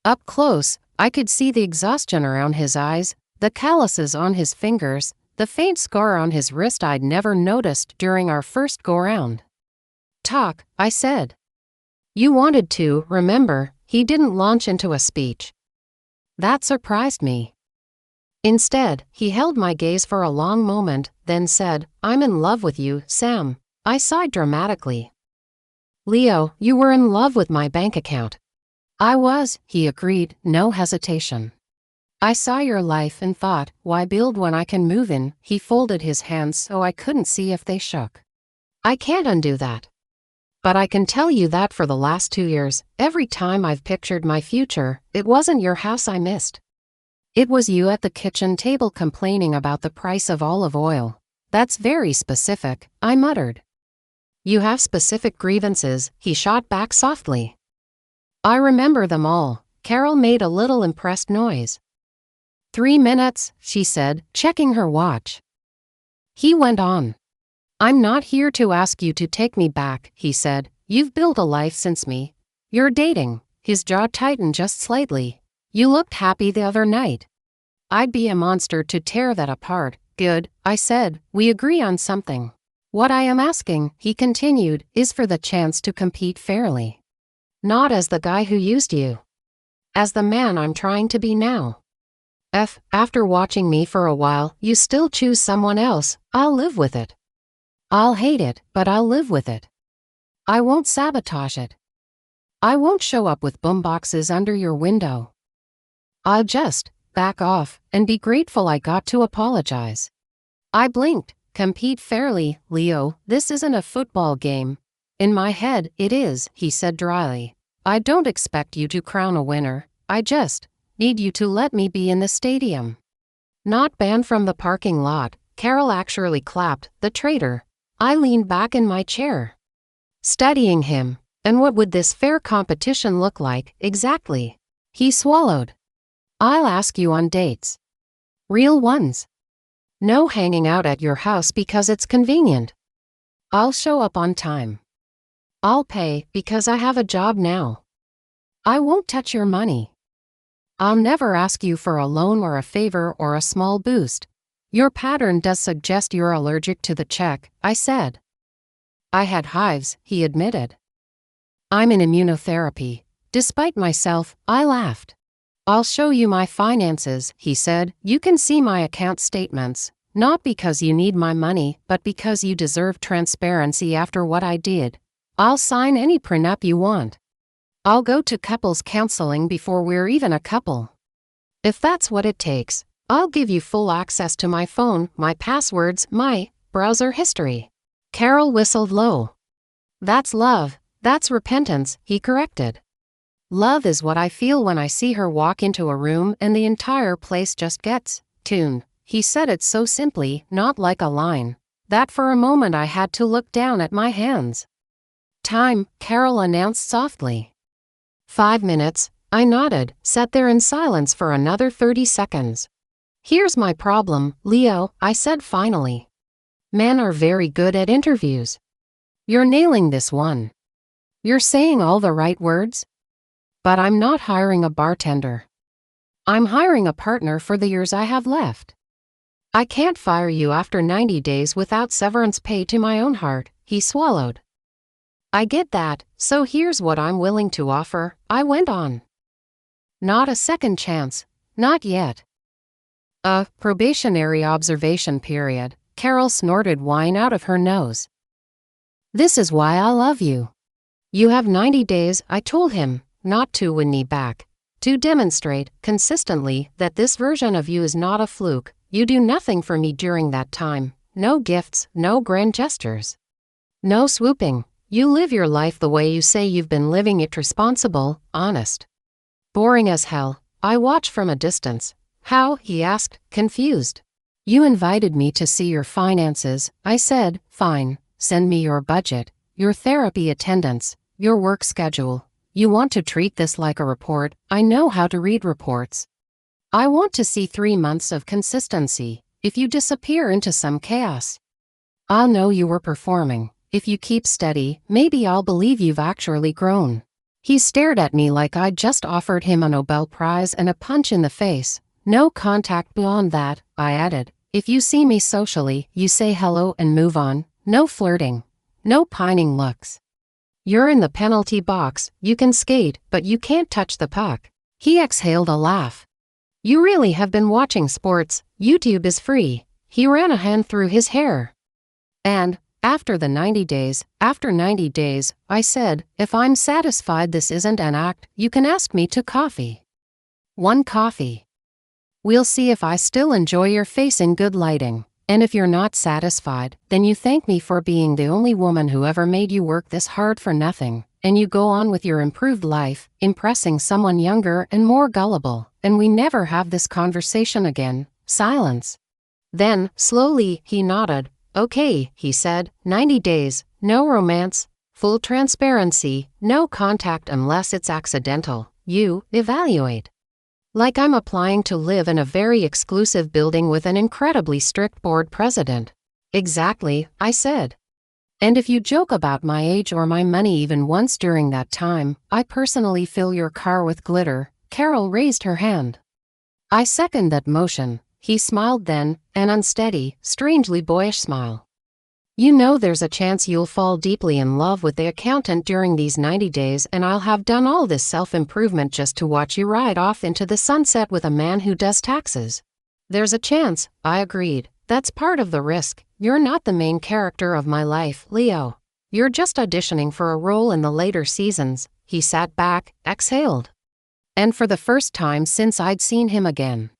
S1: Up close, I could see the exhaustion around his eyes, the calluses on his fingers, the faint scar on his wrist I'd never noticed during our first go-round. Talk, I said. You wanted to, remember, he didn't launch into a speech. That surprised me. Instead, he held my gaze for a long moment, then said, I'm in love with you, Sam. I sighed dramatically. Leo, you were in love with my bank account. I was, he agreed, no hesitation. I saw your life and thought, why build when I can move in? He folded his hands so I couldn't see if they shook. I can't undo that. But I can tell you that for the last 2 years, every time I've pictured my future, it wasn't your house I missed. It was you at the kitchen table complaining about the price of olive oil. That's very specific, I muttered. You have specific grievances, he shot back softly. I remember them all. Carol made a little impressed noise. 3 minutes, she said, checking her watch. He went on. I'm not here to ask you to take me back, he said. You've built a life since me. You're dating. His jaw tightened just slightly. You looked happy the other night. I'd be a monster to tear that apart. Good, I said. We agree on something. What I am asking, he continued, is for the chance to compete fairly. Not as the guy who used you. As the man I'm trying to be now. If, after watching me for a while, you still choose someone else, I'll live with it. I'll hate it, but I'll live with it. I won't sabotage it. I won't show up with boomboxes under your window. I'll just back off and be grateful I got to apologize. I blinked. Compete fairly, Leo, this isn't a football game. In my head, it is, he said dryly. I don't expect you to crown a winner. I just need you to let me be in the stadium. Not banned from the parking lot. Carol actually clapped. The traitor. I leaned back in my chair, studying him. And what would this fair competition look like, exactly? He swallowed. I'll ask you on dates. Real ones. No hanging out at your house because it's convenient. I'll show up on time. I'll pay because I have a job now. I won't touch your money. I'll never ask you for a loan or a favor or a small boost. Your pattern does suggest you're allergic to the check, I said. I had hives, he admitted. I'm in immunotherapy. Despite myself, I laughed. I'll show you my finances, he said. You can see my account statements, not because you need my money, but because you deserve transparency after what I did. I'll sign any prenup you want. I'll go to couples counseling before we're even a couple. If that's what it takes, I'll give you full access to my phone, my passwords, my browser history. Carol whistled low. That's love. That's repentance, he corrected. Love is what I feel when I see her walk into a room and the entire place just gets tuned. He said it so simply, not like a line, that for a moment I had to look down at my hands. Time, Carol announced softly. 5 minutes, I nodded, sat there in silence for another 30 seconds. Here's my problem, Leo, I said finally. Men are very good at interviews. You're nailing this one. You're saying all the right words? But I'm not hiring a bartender. I'm hiring a partner for the years I have left. I can't fire you after 90 days without severance pay to my own heart, he swallowed. I get that, so here's what I'm willing to offer, I went on. Not a second chance, not yet. A probationary observation period, Carol snorted wine out of her nose. This is why I love you. You have 90 days, I told him, not to win me back. To demonstrate, consistently, that this version of you is not a fluke. You do nothing for me during that time. No gifts, no grand gestures. No swooping. You live your life the way you say you've been living it, responsible, honest. Boring as hell. I watch from a distance. How? He asked, confused. You invited me to see your finances. I said, fine, send me your budget, your therapy attendance, your work schedule. You want to treat this like a report. I know how to read reports. I want to see 3 months of consistency. If you disappear into some chaos, I'll know you were performing. If you keep steady, maybe I'll believe you've actually grown. He stared at me like I'd just offered him a Nobel Prize and a punch in the face. No contact beyond that, I added. If you see me socially, you say hello and move on. No flirting. No pining looks. You're in the penalty box, you can skate, but you can't touch the puck. He exhaled a laugh. You really have been watching sports. YouTube is free. He ran a hand through his hair. And, after 90 days, I said, if I'm satisfied this isn't an act, you can ask me to coffee. One coffee. We'll see if I still enjoy your face in good lighting. And if you're not satisfied, then you thank me for being the only woman who ever made you work this hard for nothing, and you go on with your improved life, impressing someone younger and more gullible, and we never have this conversation again. Silence. Then, slowly, he nodded. Okay, he said, 90 days, no romance, full transparency, no contact unless it's accidental. You evaluate. Like I'm applying to live in a very exclusive building with an incredibly strict board president. Exactly, I said. And if you joke about my age or my money even once during that time, I personally fill your car with glitter. Carol raised her hand. I second that motion. He smiled then, an unsteady, strangely boyish smile. You know there's a chance you'll fall deeply in love with the accountant during these 90 days, and I'll have done all this self-improvement just to watch you ride off into the sunset with a man who does taxes. There's a chance, I agreed. That's part of the risk. You're not the main character of my life, Leo. You're just auditioning for a role in the later seasons. He sat back, exhaled. And for the first time since I'd seen him again,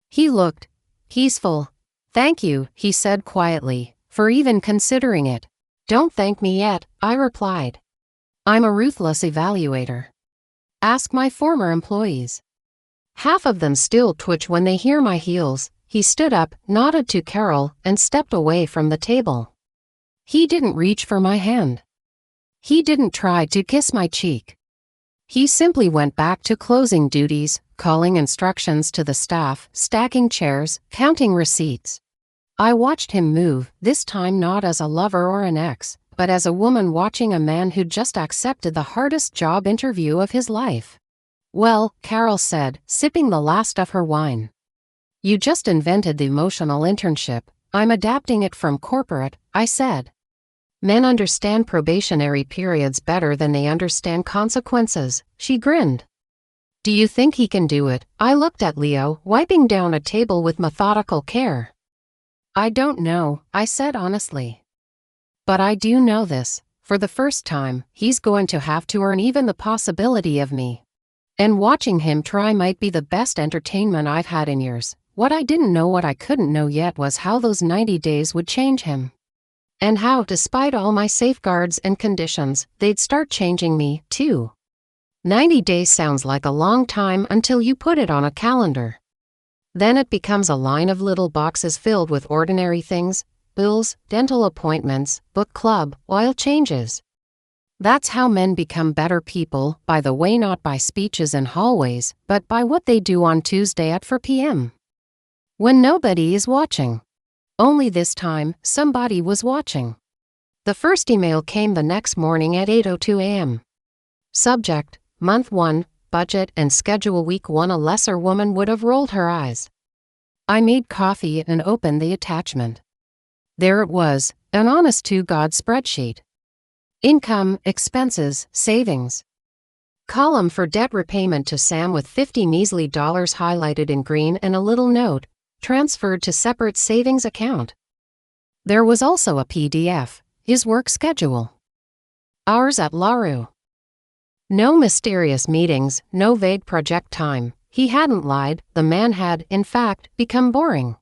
S1: he looked peaceful. Thank you, he said quietly, for even considering it. Don't thank me yet, I replied. I'm a ruthless evaluator. Ask my former employees. Half of them still twitch when they hear my heels. He stood up, nodded to Carol, and stepped away from the table. He didn't reach for my hand. He didn't try to kiss my cheek. He simply went back to closing duties, calling instructions to the staff, stacking chairs, counting receipts. I watched him move, this time not as a lover or an ex, but as a woman watching a man who'd just accepted the hardest job interview of his life. Well, Carol said, sipping the last of her wine. You just invented the emotional internship. I'm adapting it from corporate, I said. Men understand probationary periods better than they understand consequences, she grinned. Do you think he can do it? I looked at Leo, wiping down a table with methodical care. I don't know, I said honestly. But I do know this. For the first time, he's going to have to earn even the possibility of me. And watching him try might be the best entertainment I've had in years. What I didn't know, what I couldn't know yet, was how those 90 days would change him. And how, despite all my safeguards and conditions, they'd start changing me, too. 90 days sounds like a long time until you put it on a calendar. Then it becomes a line of little boxes filled with ordinary things: bills, dental appointments, book club, oil changes. That's how men become better people, by the way, not by speeches in hallways, but by what they do on Tuesday at 4 p.m. when nobody is watching. Only this time, somebody was watching. The first email came the next morning at 8:02 a.m. Subject: Month 1, Budget and Schedule Week 1. A lesser woman would have rolled her eyes. I made coffee and opened the attachment. There it was, an honest-to-God spreadsheet. Income, expenses, savings. Column for debt repayment to Sam with $50 measly highlighted in green and a little note, transferred to separate savings account. There was also a PDF, his work schedule. Hours at LaRue. No mysterious meetings, no vague project time. He hadn't lied, the man had, in fact, become boring.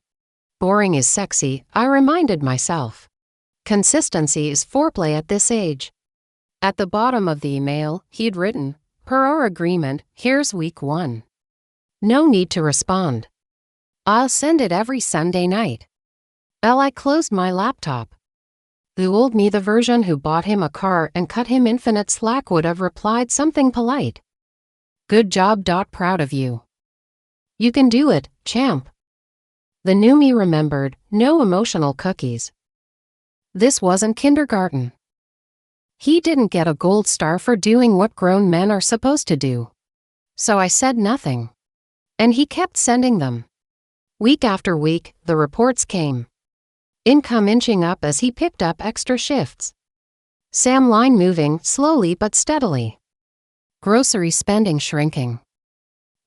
S1: Boring is sexy, I reminded myself. Consistency is foreplay at this age. At the bottom of the email, he'd written, per our agreement, here's week 1. No need to respond. I'll send it every Sunday night. I closed my laptop. The old me, the version who bought him a car and cut him infinite slack, would have replied something polite. Good job. Proud of you. You can do it, champ. The new me remembered, no emotional cookies. This wasn't kindergarten. He didn't get a gold star for doing what grown men are supposed to do. So I said nothing. And he kept sending them. Week after week, the reports came. Income inching up as he picked up extra shifts. Sam line moving, slowly but steadily. Grocery spending shrinking.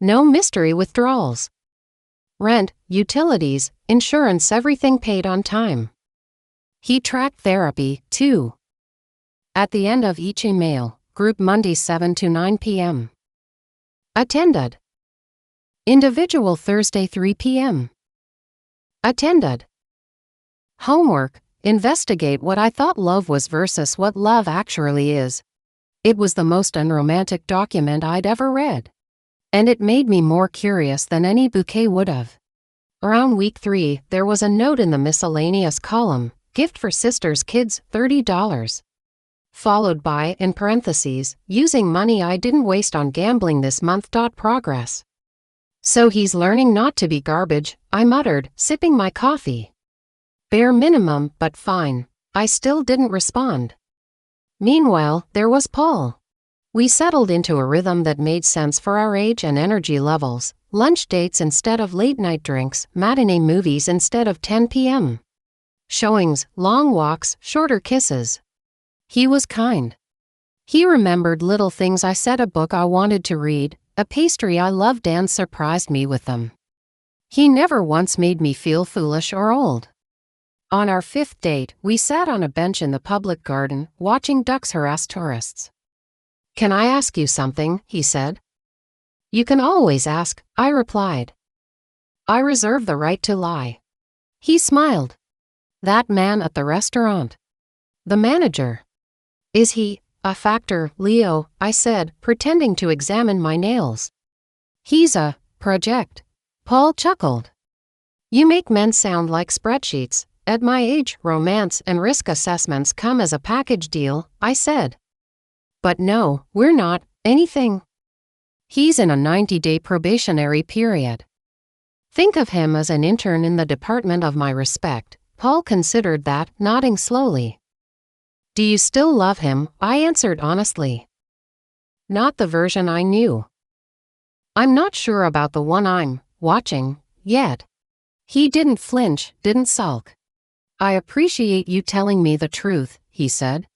S1: No mystery withdrawals. Rent, utilities, insurance, everything paid on time. He tracked therapy, too. At the end of each email, group Monday 7 to 9 p.m. Attended. Individual Thursday 3 p.m. Attended. Homework: investigate what I thought love was versus what love actually is. It was the most unromantic document I'd ever read. And it made me more curious than any bouquet would have. Around week 3, there was a note in the miscellaneous column: gift for sister's kids, $30. Followed by, in parentheses, using money I didn't waste on gambling this month. Progress. So he's learning not to be garbage, I muttered, sipping my coffee. Bare minimum, but fine. I still didn't respond. Meanwhile, there was Paul. We settled into a rhythm that made sense for our age and energy levels. Lunch dates instead of late-night drinks, matinee movies instead of 10 p.m. showings, long walks, shorter kisses. He was kind. He remembered little things I said, a book I wanted to read, a pastry I loved, and surprised me with them. He never once made me feel foolish or old. On our 5th date, we sat on a bench in the public garden, watching ducks harass tourists. "Can I ask you something?" he said. "You can always ask," I replied. I reserve the right to lie. He smiled. "That man at the restaurant? The manager? Is he a factor, Leo?" I said, pretending to examine my nails. "He's a project." Paul chuckled. "You make men sound like spreadsheets. At my age, romance and risk assessments come as a package deal," I said. "But no, we're not anything. He's in a 90-day probationary period. Think of him as an intern in the department of my respect." Paul considered that, nodding slowly. "Do you still love him?" I answered honestly. "Not the version I knew. I'm not sure about the one I'm watching yet." He didn't flinch, didn't sulk. "I appreciate you telling me the truth," he said.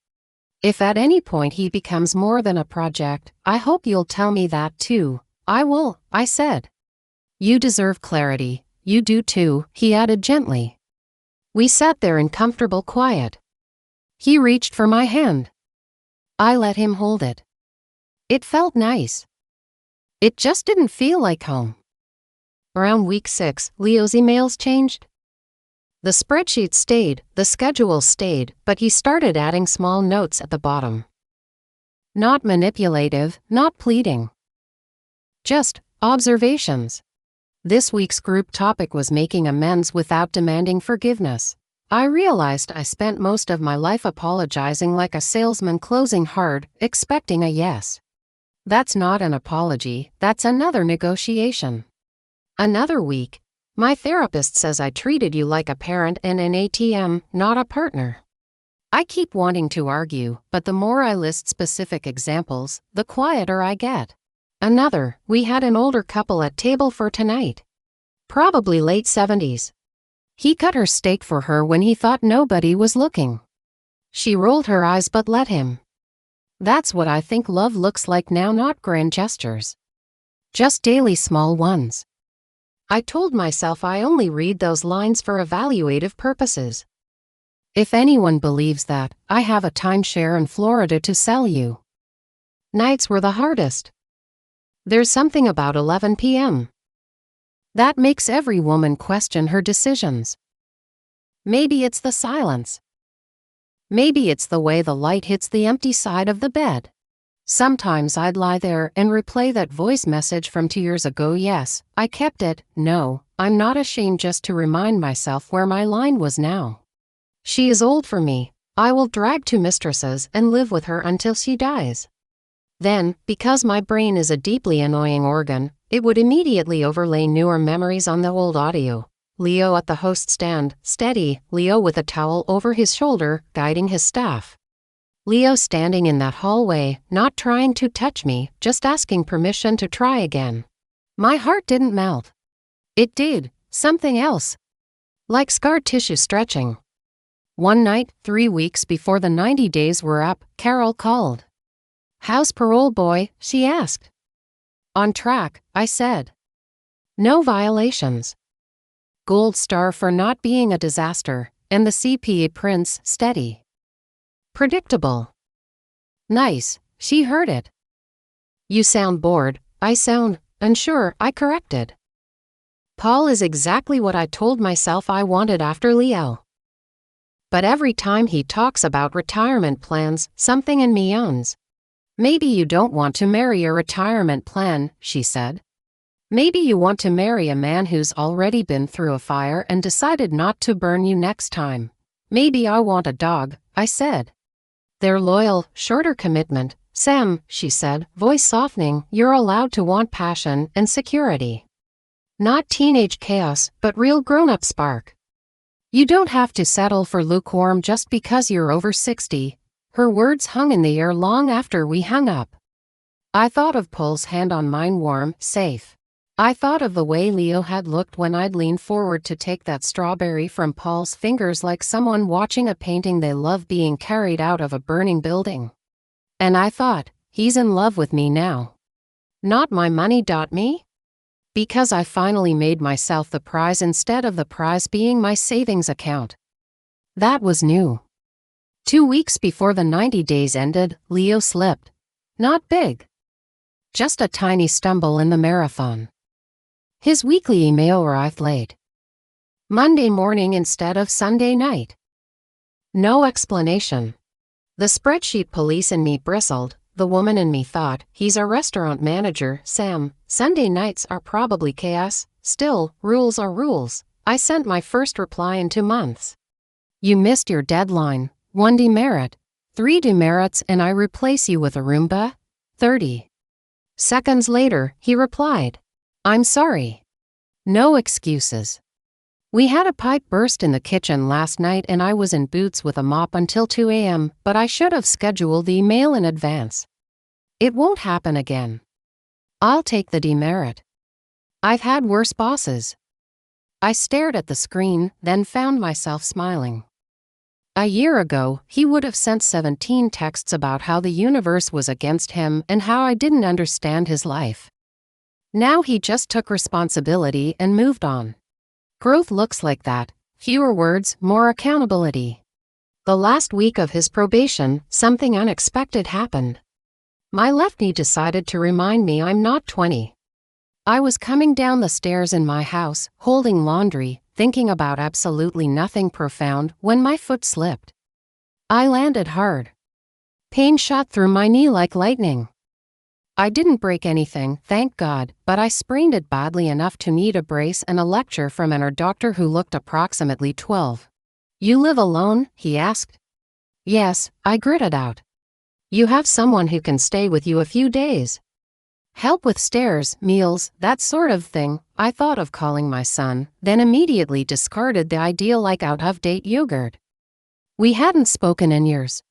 S1: "If at any point he becomes more than a project, I hope you'll tell me that too." "I will," I said. "You deserve clarity. You do too," he added gently. We sat there in comfortable quiet. He reached for my hand. I let him hold it. It felt nice. It just didn't feel like home. Around week 6, Leo's emails changed. The spreadsheet stayed, the schedule stayed, but he started adding small notes at the bottom. Not manipulative, not pleading. Just observations. This week's group topic was making amends without demanding forgiveness. I realized I spent most of my life apologizing like a salesman closing hard, expecting a yes. That's not an apology, that's another negotiation. Another week. My therapist says I treated you like a parent and an ATM, not a partner. I keep wanting to argue, but the more I list specific examples, the quieter I get. Another, we had an older couple at table for tonight. Probably late 70s. He cut her steak for her when he thought nobody was looking. She rolled her eyes but let him. That's what I think love looks like now, not grand gestures. Just daily small ones. I told myself I only read those lines for evaluative purposes. If anyone believes that, I have a timeshare in Florida to sell you. Nights were the hardest. There's something about 11 p.m. that makes every woman question her decisions. Maybe it's the silence. Maybe it's the way the light hits the empty side of the bed. Sometimes I'd lie there and replay that voice message from 2 years ago. Yes, I kept it. No, I'm not ashamed, just to remind myself where my line was now. She is old for me. I will drag 2 mistresses and live with her until she dies. Then, because my brain is a deeply annoying organ, it would immediately overlay newer memories on the old audio. Leo at the host stand, steady, Leo with a towel over his shoulder, guiding his staff. Leo standing in that hallway, not trying to touch me, just asking permission to try again. My heart didn't melt. It did, something else. Like scar tissue stretching. One night, 3 weeks before the 90 days were up, Carol called. "How's parole, boy?" she asked. "On track," I said. "No violations. Gold star for not being a disaster, and the CPA prints, steady. Predictable." "Nice," she heard it. "You sound bored." "I sound unsure," I corrected. Paul is exactly what I told myself I wanted after Leo. But every time he talks about retirement plans, something in me yawns. "Maybe you don't want to marry a retirement plan," she said. "Maybe you want to marry a man who's already been through a fire and decided not to burn you next time." "Maybe I want a dog," I said. "They're loyal, shorter commitment." "Sam," she said, voice softening, "you're allowed to want passion and security. Not teenage chaos, but real grown-up spark. You don't have to settle for lukewarm just because you're over 60. Her words hung in the air long after we hung up. I thought of Paul's hand on mine, warm, safe. I thought of the way Leo had looked when I'd leaned forward to take that strawberry from Paul's fingers, like someone watching a painting they love being carried out of a burning building. And I thought, he's in love with me now. Not my money. Me? Because I finally made myself the prize instead of the prize being my savings account. That was new. 2 weeks before the 90 days ended, Leo slipped. Not big. Just a tiny stumble in the marathon. His weekly email arrived late. Monday morning instead of Sunday night. No explanation. The spreadsheet police in me bristled. The woman in me thought, he's a restaurant manager, Sam. Sunday nights are probably chaos. Still, rules are rules. I sent my first reply in 2 months. You missed your deadline. 1 demerit. 3 demerits and I replace you with a Roomba? 30 seconds later, he replied. I'm sorry. No excuses. We had a pipe burst in the kitchen last night and I was in boots with a mop until 2 a.m., but I should have scheduled the email in advance. It won't happen again. I'll take the demerit. I've had worse bosses. I stared at the screen, then found myself smiling. A year ago, he would have sent 17 texts about how the universe was against him and how I didn't understand his life. Now he just took responsibility and moved on. Growth looks like that. Fewer words, more accountability. The last week of his probation, something unexpected happened. My left knee decided to remind me I'm not 20. I was coming down the stairs in my house, holding laundry, thinking about absolutely nothing profound, when my foot slipped. I landed hard. Pain shot through my knee like lightning. I didn't break anything, thank God, but I sprained it badly enough to need a brace and a lecture from an doctor who looked approximately 12. You live alone? He asked. Yes, I gritted out. You have someone who can stay with you a few days. Help with stairs, meals, that sort of thing. I thought of calling my son, then immediately discarded the idea like out-of-date yogurt. We hadn't spoken in years.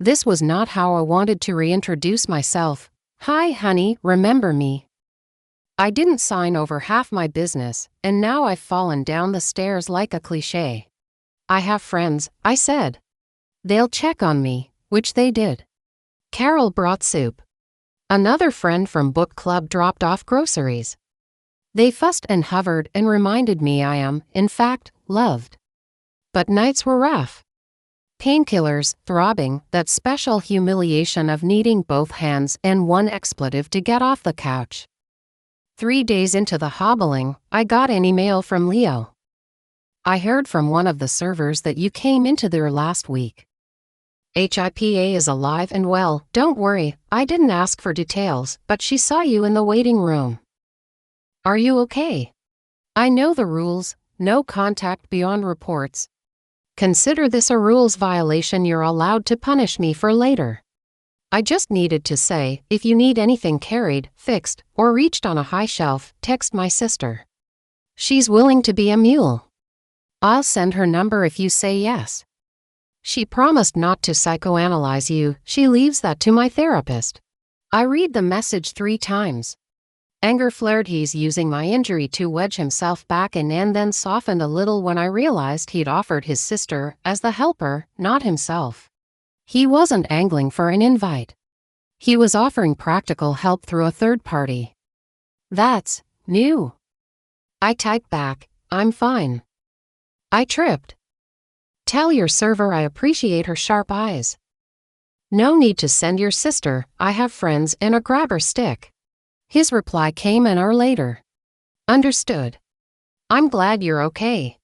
S1: This was not how I wanted to reintroduce myself. Hi, honey, remember me? I didn't sign over half my business, and now I've fallen down the stairs like a cliché. I have friends, I said. They'll check on me, which they did. Carol brought soup. Another friend from book club dropped off groceries. They fussed and hovered and reminded me I am, in fact, loved. But nights were rough. Painkillers, throbbing, that special humiliation of needing both hands and one expletive to get off the couch. 3 days into the hobbling, I got an email from Leo. I heard from one of the servers that you came into there last week. HIPA is alive and well, don't worry, I didn't ask for details, but she saw you in the waiting room. Are you okay? I know the rules, no contact beyond reports. Consider this a rules violation you're allowed to punish me for later. I just needed to say, if you need anything carried, fixed, or reached on a high shelf, text my sister. She's willing to be a mule. I'll send her number if you say yes. She promised not to psychoanalyze you, she leaves that to my therapist. I read the message 3 times. Anger flared. He's using my injury to wedge himself back in, and then softened a little when I realized he'd offered his sister as the helper, not himself. He wasn't angling for an invite. He was offering practical help through a third party. That's new. I typed back, I'm fine. I tripped. Tell your server I appreciate her sharp eyes. No need to send your sister, I have friends and a grabber stick. His reply came an hour later. Understood. I'm glad you're okay.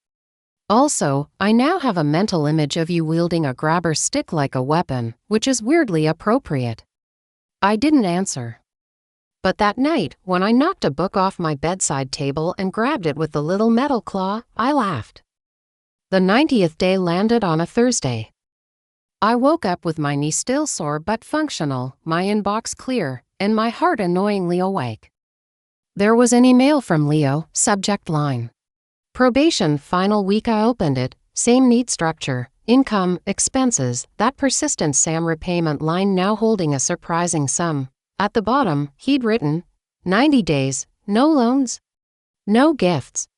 S1: Also, I now have a mental image of you wielding a grabber stick like a weapon, which is weirdly appropriate. I didn't answer. But that night, when I knocked a book off my bedside table and grabbed it with the little metal claw, I laughed. The 90th day landed on a Thursday. I woke up with my knee still sore but functional, my inbox clear, and my heart annoyingly awake. There was an email from Leo, subject line. Probation final week I opened it, same neat structure, income, expenses, that persistent Sam repayment line now holding a surprising sum. At the bottom, he'd written, 90 days, no loans, no gifts,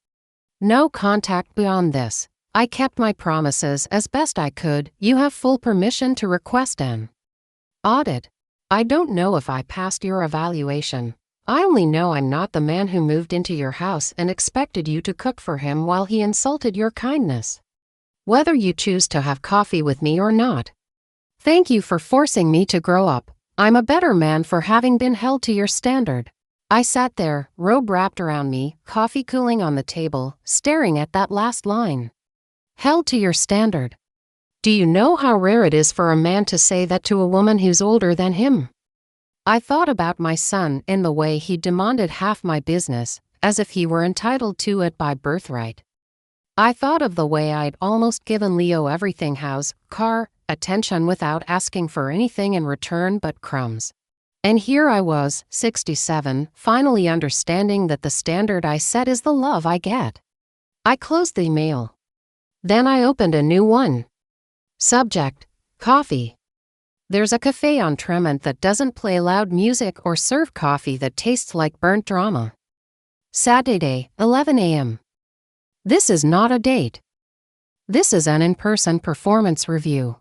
S1: no contact beyond this. I kept my promises as best I could. You have full permission to request an audit. I don't know if I passed your evaluation. I only know I'm not the man who moved into your house and expected you to cook for him while he insulted your kindness. Whether you choose to have coffee with me or not. Thank you for forcing me to grow up. I'm a better man for having been held to your standard. I sat there, robe wrapped around me, coffee cooling on the table, staring at that last line. Held to your standard. Do you know how rare it is for a man to say that to a woman who's older than him? I thought about my son in the way he demanded half my business, as if he were entitled to it by birthright. I thought of the way I'd almost given Leo everything: house, car, attention without asking for anything in return but crumbs. And here I was, 67, finally understanding that the standard I set is the love I get. I closed the email. Then I opened a new one. Subject: coffee. There's a cafe on Tremont that doesn't play loud music or serve coffee that tastes like burnt drama. Saturday, 11 a.m. This is not a date. This is an in-person performance review.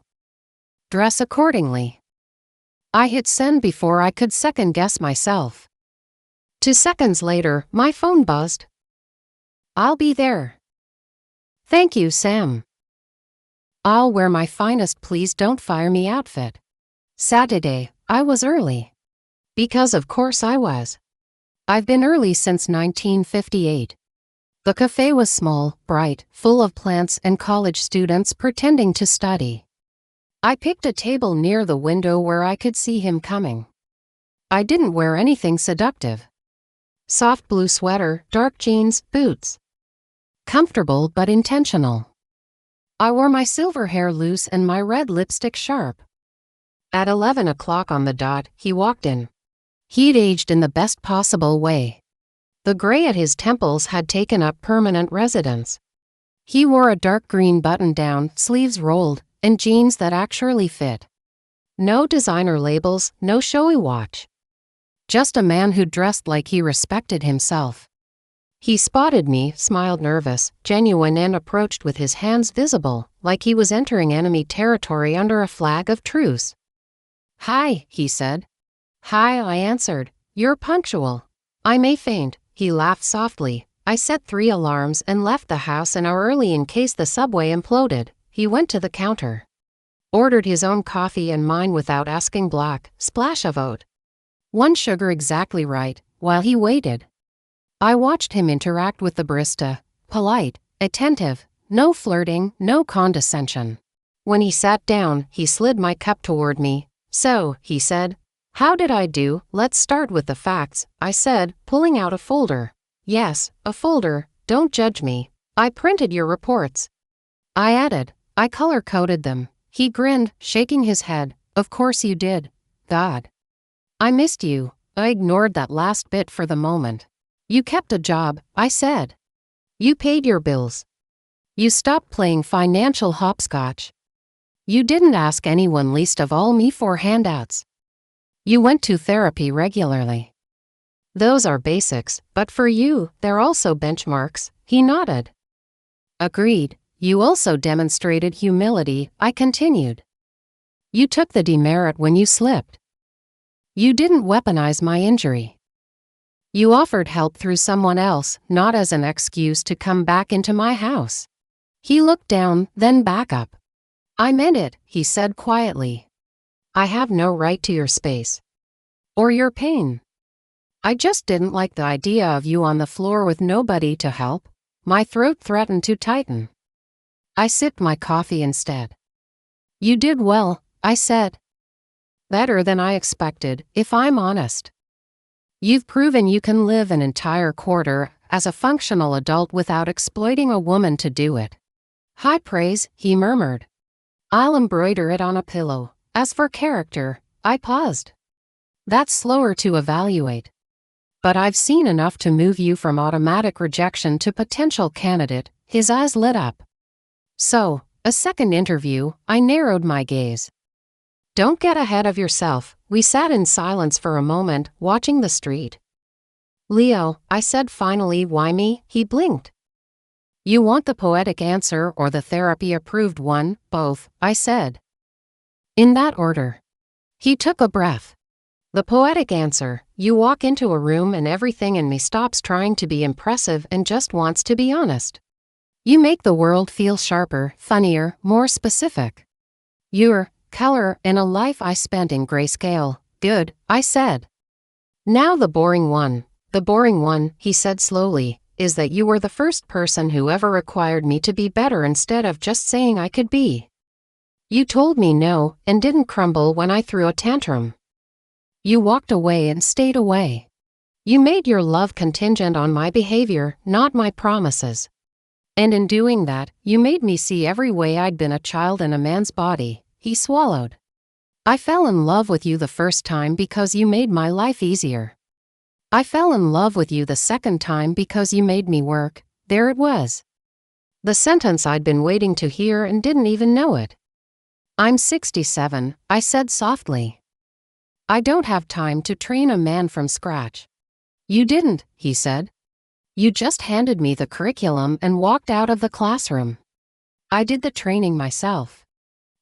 S1: Dress accordingly. I hit send before I could second-guess myself. 2 seconds later, my phone buzzed. I'll be there. Thank you, Sam. I'll wear my finest please don't fire me outfit. Saturday, I was early. Because of course I was. I've been early since 1958. The cafe was small, bright, full of plants and college students pretending to study. I picked a table near the window where I could see him coming. I didn't wear anything seductive. Soft blue sweater, dark jeans, boots. Comfortable but intentional. I wore my silver hair loose and my red lipstick sharp. At 11 o'clock on the dot, he walked in. He'd aged in the best possible way. The gray at his temples had taken up permanent residence. He wore a dark green button-down, sleeves rolled, and jeans that actually fit. No designer labels, no showy watch. Just a man who dressed like he respected himself. He spotted me, smiled nervous, genuine, and approached with his hands visible, like he was entering enemy territory under a flag of truce. Hi, he said. Hi, I answered. You're punctual. I may faint. He laughed softly. I set 3 alarms and left the house an hour early in case the subway imploded. He went to the counter. Ordered his own coffee and mine without asking. Black, splash of oat. 1 sugar exactly right, while he waited. I watched him interact with the barista. Polite, attentive, no flirting, no condescension. When he sat down, he slid my cup toward me. So, he said. How did I do? Let's start with the facts, I said, pulling out a folder. Yes, a folder, don't judge me. I printed your reports. I added, I color-coded them. He grinned, shaking his head. Of course you did. God. I missed you. I ignored that last bit for the moment. You kept a job, I said. You paid your bills. You stopped playing financial hopscotch. You didn't ask anyone, least of all me, for handouts. You went to therapy regularly. Those are basics, but for you, they're also benchmarks. He nodded. Agreed. You also demonstrated humility, I continued. You took the demerit when you slipped. You didn't weaponize my injury. You offered help through someone else, not as an excuse to come back into my house. He looked down, then back up. I meant it, he said quietly. I have no right to your space. Or your pain. I just didn't like the idea of you on the floor with nobody to help. My throat threatened to tighten. I sipped my coffee instead. You did well, I said. Better than I expected, if I'm honest. You've proven you can live an entire quarter as a functional adult without exploiting a woman to do it. High praise, he murmured. I'll embroider it on a pillow. As for character, I paused. That's slower to evaluate. But I've seen enough to move you from automatic rejection to potential candidate." His eyes lit up. "So, a second interview," I narrowed my gaze. "Don't get ahead of yourself." We sat in silence for a moment, watching the street. "Leo," I said finally. "Why me?" He blinked. "You want the poetic answer or the therapy-approved one?" "Both," I said. "In that order." He took a breath. "The poetic answer: you walk into a room and everything in me stops trying to be impressive and just wants to be honest. You make the world feel sharper, funnier, more specific. Your color in a life I spent in grayscale." "Good," I said. "Now the boring one." "The boring one," he said slowly, "is that you were the first person who ever required me to be better instead of just saying I could be. You told me no and didn't crumble when I threw a tantrum. You walked away and stayed away. You made your love contingent on my behavior, not my promises. And in doing that, you made me see every way I'd been a child in a man's body." He swallowed. "I fell in love with you the first time because you made my life easier. I fell in love with you the second time because you made me work." There it was. The sentence I'd been waiting to hear and didn't even know it. "I'm 67, I said softly. "I don't have time to train a man from scratch." "You didn't," he said. "You just handed me the curriculum and walked out of the classroom. I did the training myself.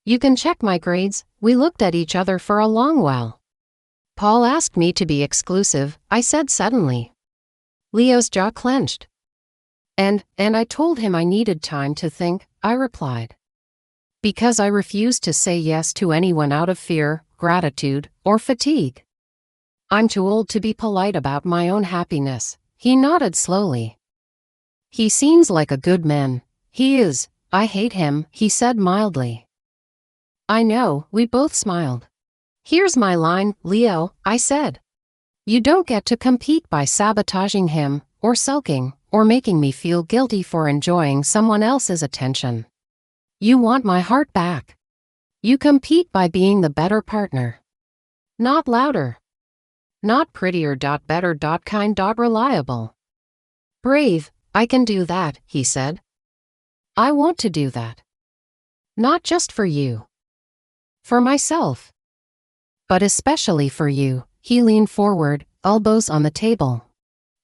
S1: You can check my grades." We looked at each other for a long while. "Paul asked me to be exclusive," I said suddenly. Leo's jaw clenched. And I told him I needed time to think," I replied. "Because I refused to say yes to anyone out of fear, gratitude, or fatigue. I'm too old to be polite about my own happiness." He nodded slowly. "He seems like a good man." "He is. I hate him," he said mildly. "I know." We both smiled. "Here's my line, Leo," I said. "You don't get to compete by sabotaging him, or sulking, or making me feel guilty for enjoying someone else's attention. You want my heart back. You compete by being the better partner. Not louder. Not prettier. Better. Kind. Reliable. Brave. I can do that," he said. "I want to do that. Not just for you. For myself. But especially for you." He leaned forward, elbows on the table.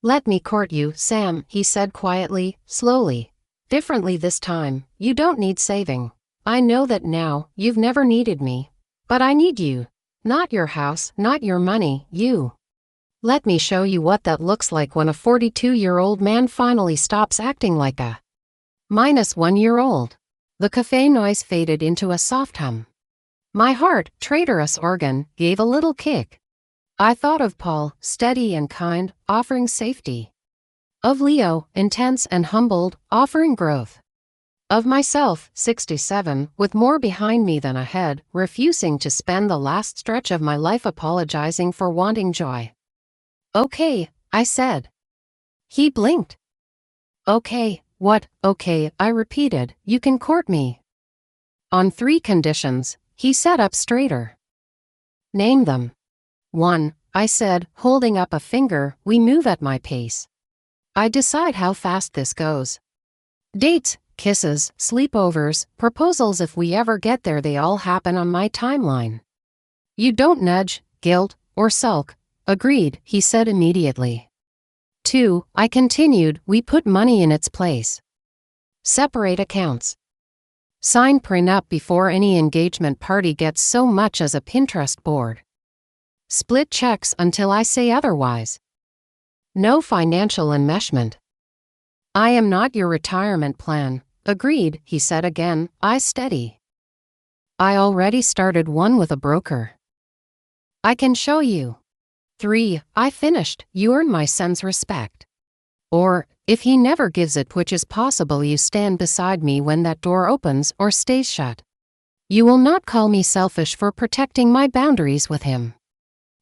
S1: "Let me court you, Sam," he said quietly, slowly. "Differently this time. You don't need saving. I know that now. You've never needed me. But I need you. Not your house, not your money, you. Let me show you what that looks like when a 42-year-old man finally stops acting like a -1-year-old. The cafe noise faded into a soft hum. My heart, traitorous organ, gave a little kick. I thought of Paul, steady and kind, offering safety. Of Leo, intense and humbled, offering growth. Of myself, 67, with more behind me than ahead, refusing to spend the last stretch of my life apologizing for wanting joy. "Okay," I said. He blinked. "Okay, what?" "Okay," I repeated, "you can court me. On 3 conditions." He sat up straighter. "Name them." "1," I said, holding up a finger, "we move at my pace. I decide how fast this goes. Dates, kisses, sleepovers, proposals, if we ever get there, they all happen on my timeline. You don't nudge, guilt, or sulk." "Agreed," he said immediately. 2, I continued, "we put money in its place. Separate accounts. Sign prenup before any engagement party gets so much as a Pinterest board. Split checks until I say otherwise. No financial enmeshment. I am not your retirement plan." "Agreed," he said again, eyes steady. "I already started one with a broker. I can show you." 3, I finished, "You earn my son's respect. Or, if he never gives it, which is possible, you stand beside me when that door opens or stays shut. You will not call me selfish for protecting my boundaries with him.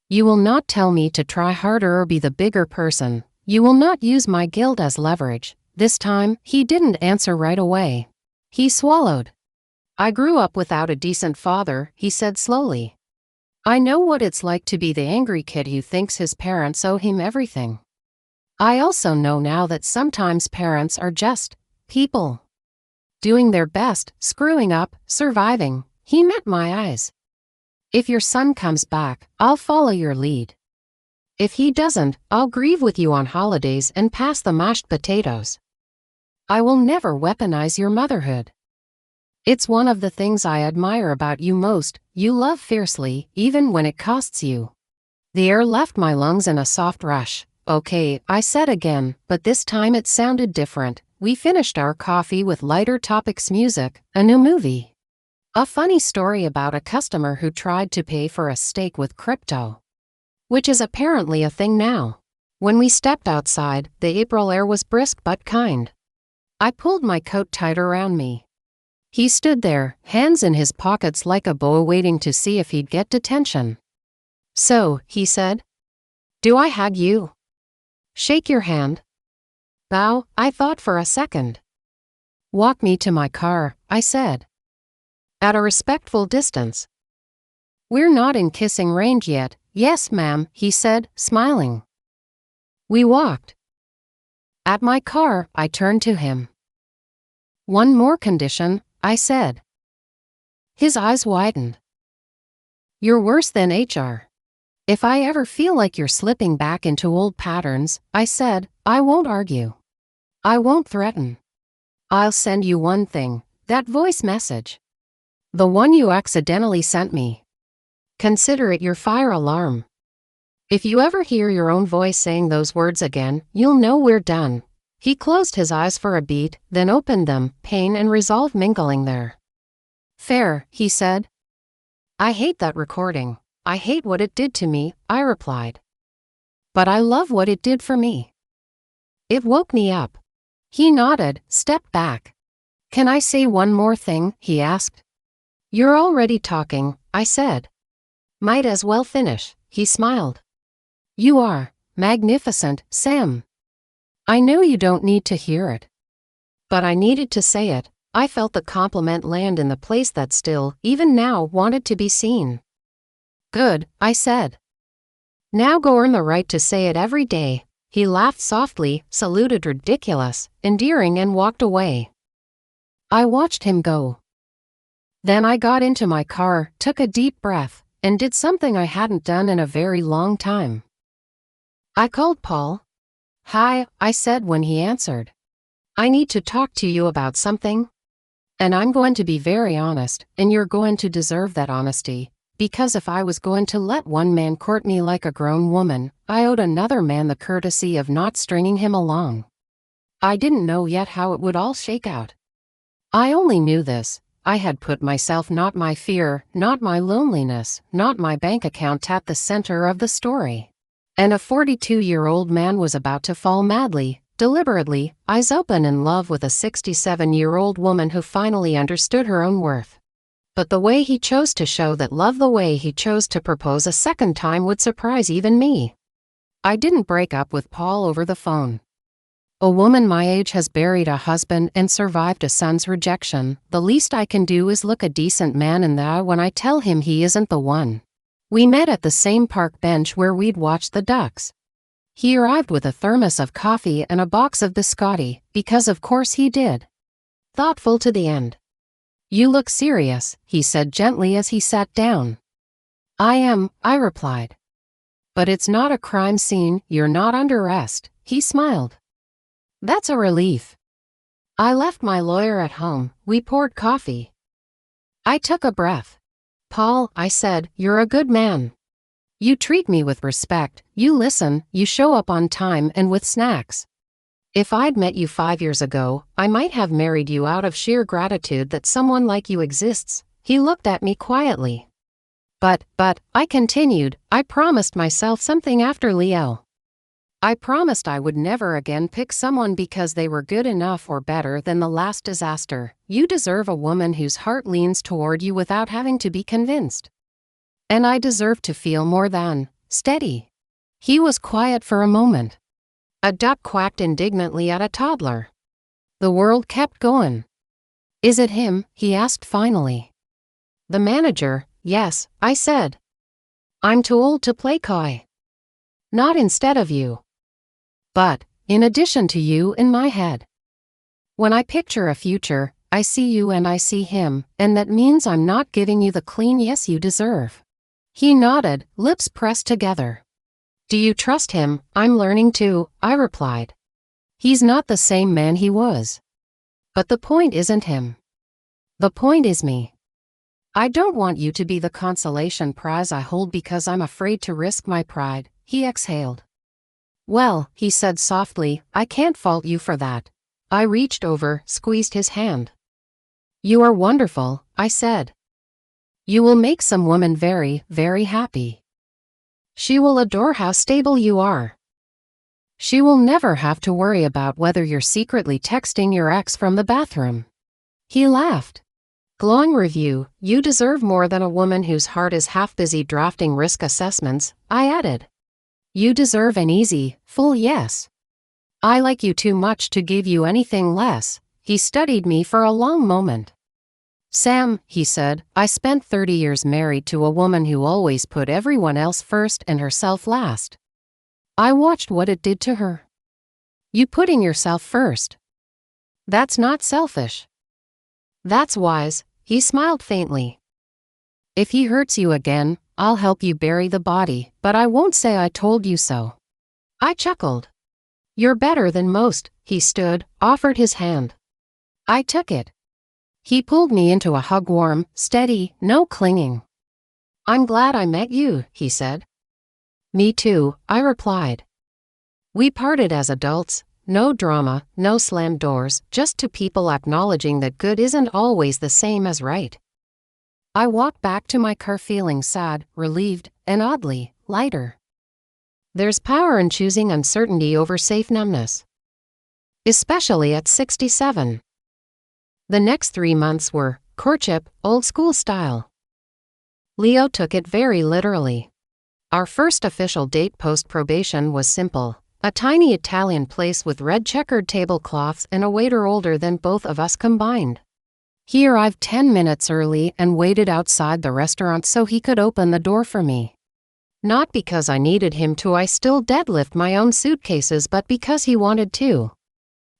S1: You will not tell me to try harder or be the bigger person. You will not use my guilt as leverage." This time, he didn't answer right away. He swallowed. "I grew up without a decent father," he said slowly. "I know what it's like to be the angry kid who thinks his parents owe him everything. I also know now that sometimes parents are just people. Doing their best, screwing up, surviving. He met my eyes. If your son comes back, I'll follow your lead. If he doesn't, I'll grieve with you on holidays and pass the mashed potatoes. I will never weaponize your motherhood. It's one of the things I admire about you most. You love fiercely, even when it costs you. The air left my lungs in a soft rush. Okay, I said again, but this time it sounded different. We finished our coffee with lighter topics: music, a new movie, a funny story about a customer who tried to pay for a steak with crypto, which is apparently a thing now. When we stepped outside, the April air was brisk but kind. I pulled my coat tight around me. He stood there, hands in his pockets like a boa, waiting to see if he'd get detention. So, he said, "Do I hug you? Shake your hand? Bow?" I thought for a second. "Walk me to my car," I said. At a respectful distance. "We're not in kissing range yet." "Yes, ma'am," he said, smiling. We walked. At my car, I turned to him. "One more condition," I said. His eyes widened. "You're worse than HR. If I ever feel like you're slipping back into old patterns," I said, "I won't argue. I won't threaten. I'll send you one thing, that voice message. The one you accidentally sent me. Consider it your fire alarm. If you ever hear your own voice saying those words again, you'll know we're done." He closed his eyes for a beat, then opened them, pain and resolve mingling there. "Fair," he said. "I hate that recording. I hate what it did to me," I replied. "But I love what it did for me. It woke me up." He nodded, stepped back. "Can I say one more thing?" he asked. "You're already talking," I said. "Might as well finish," he smiled. "You are magnificent, Sam. I know you don't need to hear it. But I needed to say it." I felt the compliment land in the place that still, even now, wanted to be seen. "Good," I said. "Now go earn the right to say it every day." He laughed softly, saluted ridiculous, endearing, and walked away. I watched him go. Then I got into my car, took a deep breath, and did something I hadn't done in a very long time. I called Paul. "Hi," I said when he answered. "I need to talk to you about something. And I'm going to be very honest, and you're going to deserve that honesty. Because if I was going to let one man court me like a grown woman, I owed another man the courtesy of not stringing him along. I didn't know yet how it would all shake out. I only knew this: I had put myself, not my fear, not my loneliness, not my bank account, at the center of the story. And a 42-year-old man was about to fall madly, deliberately, eyes open, in love with a 67-year-old woman who finally understood her own worth. But the way he chose to show that love, the way he chose to propose a second time, would surprise even me. I didn't break up with Paul over the phone. A woman my age has buried a husband and survived a son's rejection. The least I can do is look a decent man in the eye when I tell him he isn't the one. We met at the same park bench where we'd watched the ducks. He arrived with a thermos of coffee and a box of biscotti, because of course he did. Thoughtful to the end. "You look serious," he said gently as he sat down. "I am," I replied. "But it's not a crime scene, you're not under arrest," he smiled. "That's a relief." I left my lawyer at home. We poured coffee. I took a breath. "Paul," I said, "you're a good man. You treat me with respect, you listen, you show up on time and with snacks. If I'd met you 5 years ago, I might have married you out of sheer gratitude that someone like you exists." He looked at me quietly. But, I continued, "I promised myself something after Leo. I promised I would never again pick someone because they were good enough or better than the last disaster. You deserve a woman whose heart leans toward you without having to be convinced. And I deserve to feel more than steady." He was quiet for a moment. A duck quacked indignantly at a toddler. The world kept going. "Is it him?" he asked finally. "The manager?" "Yes," I said. "I'm too old to play coy." "Not instead of you." But, in addition to you in my head. When I picture a future, I see you and I see him, and that means I'm not giving you the clean yes you deserve. He nodded, lips pressed together. Do you trust him? I'm learning to, I replied. He's not the same man he was. But the point isn't him. The point is me. I don't want you to be the consolation prize I hold because I'm afraid to risk my pride, he exhaled. Well, he said softly, I can't fault you for that. I reached over, squeezed his hand. You are wonderful, I said. You will make some woman very, very happy. She will adore how stable you are. She will never have to worry about whether you're secretly texting your ex from the bathroom. He laughed. Glowing review, you deserve more than a woman whose heart is half busy drafting risk assessments, I added. You deserve an easy, full yes. I like you too much to give you anything less. He studied me for a long moment. Sam, he said, I spent 30 years married to a woman who always put everyone else first and herself last. I watched what it did to her. You putting yourself first. That's not selfish. That's wise, he smiled faintly. If he hurts you again, I'll help you bury the body, but I won't say I told you so. I chuckled. You're better than most, he stood, offered his hand. I took it. He pulled me into a hug warm, steady, no clinging. I'm glad I met you, he said. Me too, I replied. We parted as adults, no drama, no slammed doors, just two people acknowledging that good isn't always the same as right. I walked back to my car feeling sad, relieved, and oddly, lighter. There's power in choosing uncertainty over safe numbness. Especially at 67. The next 3 months were courtship, old school style. Leo took it very literally. Our first official date post-probation was simple, a tiny Italian place with red checkered tablecloths and a waiter older than both of us combined. He arrived 10 minutes early and waited outside the restaurant so he could open the door for me. Not because I needed him to, I still deadlift my own suitcases, but because he wanted to.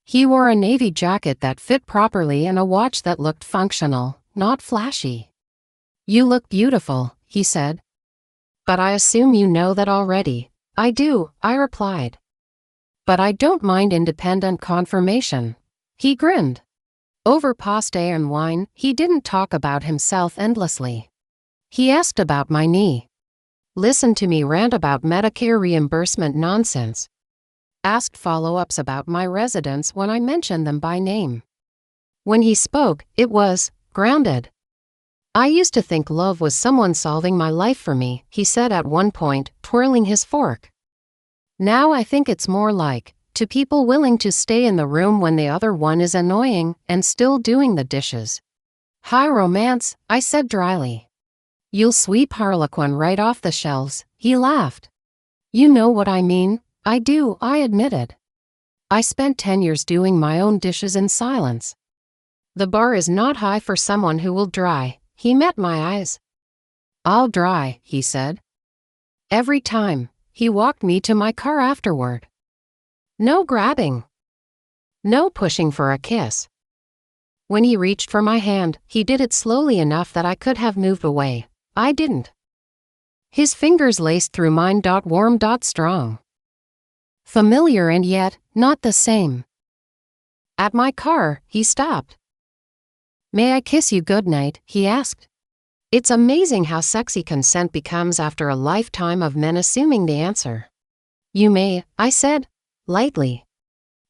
S1: He wore a navy jacket that fit properly and a watch that looked functional, not flashy. You look beautiful, he said. But I assume you know that already. I do, I replied. But I don't mind independent confirmation. He grinned. Over pasta and wine, he didn't talk about himself endlessly. He asked about my knee. Listened to me rant about Medicare reimbursement nonsense. Asked follow-ups about my residence when I mentioned them by name. When he spoke, it was grounded. I used to think love was someone solving my life for me, he said at one point, twirling his fork. Now I think it's more like, two people willing to stay in the room when the other one is annoying and still doing the dishes. High romance, I said dryly. You'll sweep Harlequin right off the shelves, he laughed. You know what I mean. I do, I admitted. I spent 10 years doing my own dishes in silence. The bar is not high for someone who will dry, he met my eyes. I'll dry, he said. Every time, he walked me to my car afterward. No grabbing. No pushing for a kiss. When he reached for my hand, he did it slowly enough that I could have moved away. I didn't. His fingers laced through mine. Warm. Strong. Familiar and yet, not the same. At my car, he stopped. May I kiss you goodnight, he asked. It's amazing how sexy consent becomes after a lifetime of men assuming the answer. You may, I said, lightly.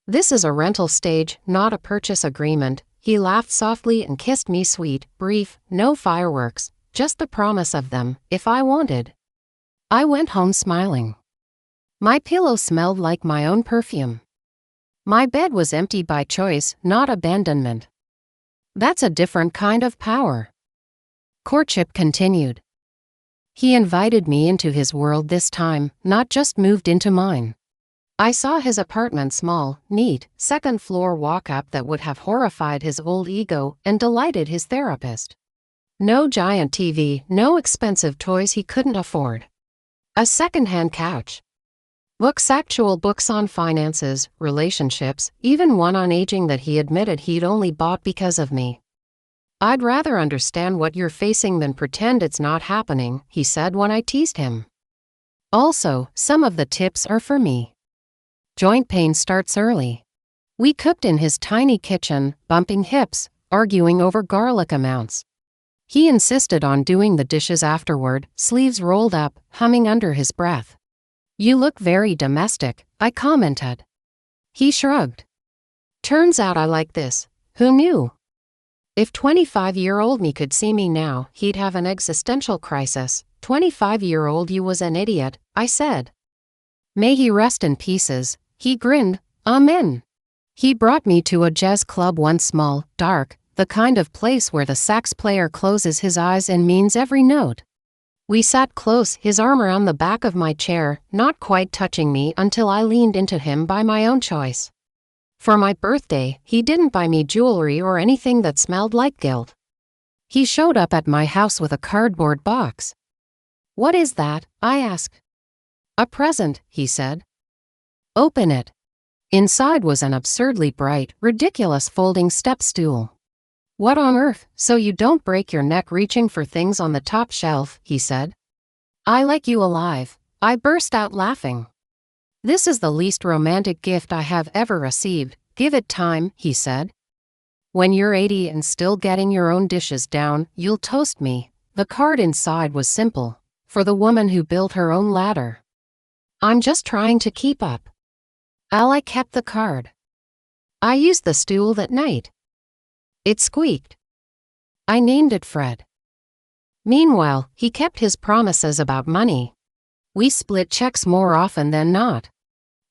S1: This is a rental stage, not a purchase agreement. He laughed softly and kissed me sweet, brief, no fireworks, just the promise of them, if I wanted. I went home smiling. My pillow smelled like my own perfume. My bed was empty by choice, not abandonment. That's a different kind of power. Courtship continued. He invited me into his world this time, not just moved into mine. I saw his apartment, small, neat, second-floor walk-up that would have horrified his old ego and delighted his therapist. No giant TV, no expensive toys he couldn't afford. A second-hand couch. Books, actual books on finances, relationships, even one on aging that he admitted he'd only bought because of me. "I'd rather understand what you're facing than pretend it's not happening," he said when I teased him. Also, some of the tips are for me. Joint pain starts early. We cooked in his tiny kitchen, bumping hips, arguing over garlic amounts. He insisted on doing the dishes afterward, sleeves rolled up, humming under his breath. "You look very domestic," I commented. He shrugged. "Turns out I like this. Who knew?" If 25-year-old me could see me now, he'd have an existential crisis. 25-year-old you was an idiot," I said. May he rest in pieces. He grinned. Amen. He brought me to a jazz club, one small, dark, the kind of place where the sax player closes his eyes and means every note. We sat close, his arm around the back of my chair, not quite touching me until I leaned into him by my own choice. For my birthday, he didn't buy me jewelry or anything that smelled like guilt. He showed up at my house with a cardboard box. "What is that?" I asked. "A present," he said. "Open it." Inside was an absurdly bright, ridiculous folding step stool. "What on earth, so you don't break your neck reaching for things on the top shelf," he said. "I like you alive." I burst out laughing. "This is the least romantic gift I have ever received. Give it time," he said. "When you're 80 and still getting your own dishes down, you'll toast me." The card inside was simple. For the woman who built her own ladder. "I'm just trying to keep up." I kept the card. I used the stool that night. It squeaked. I named it Fred. Meanwhile, he kept his promises about money. We split checks more often than not.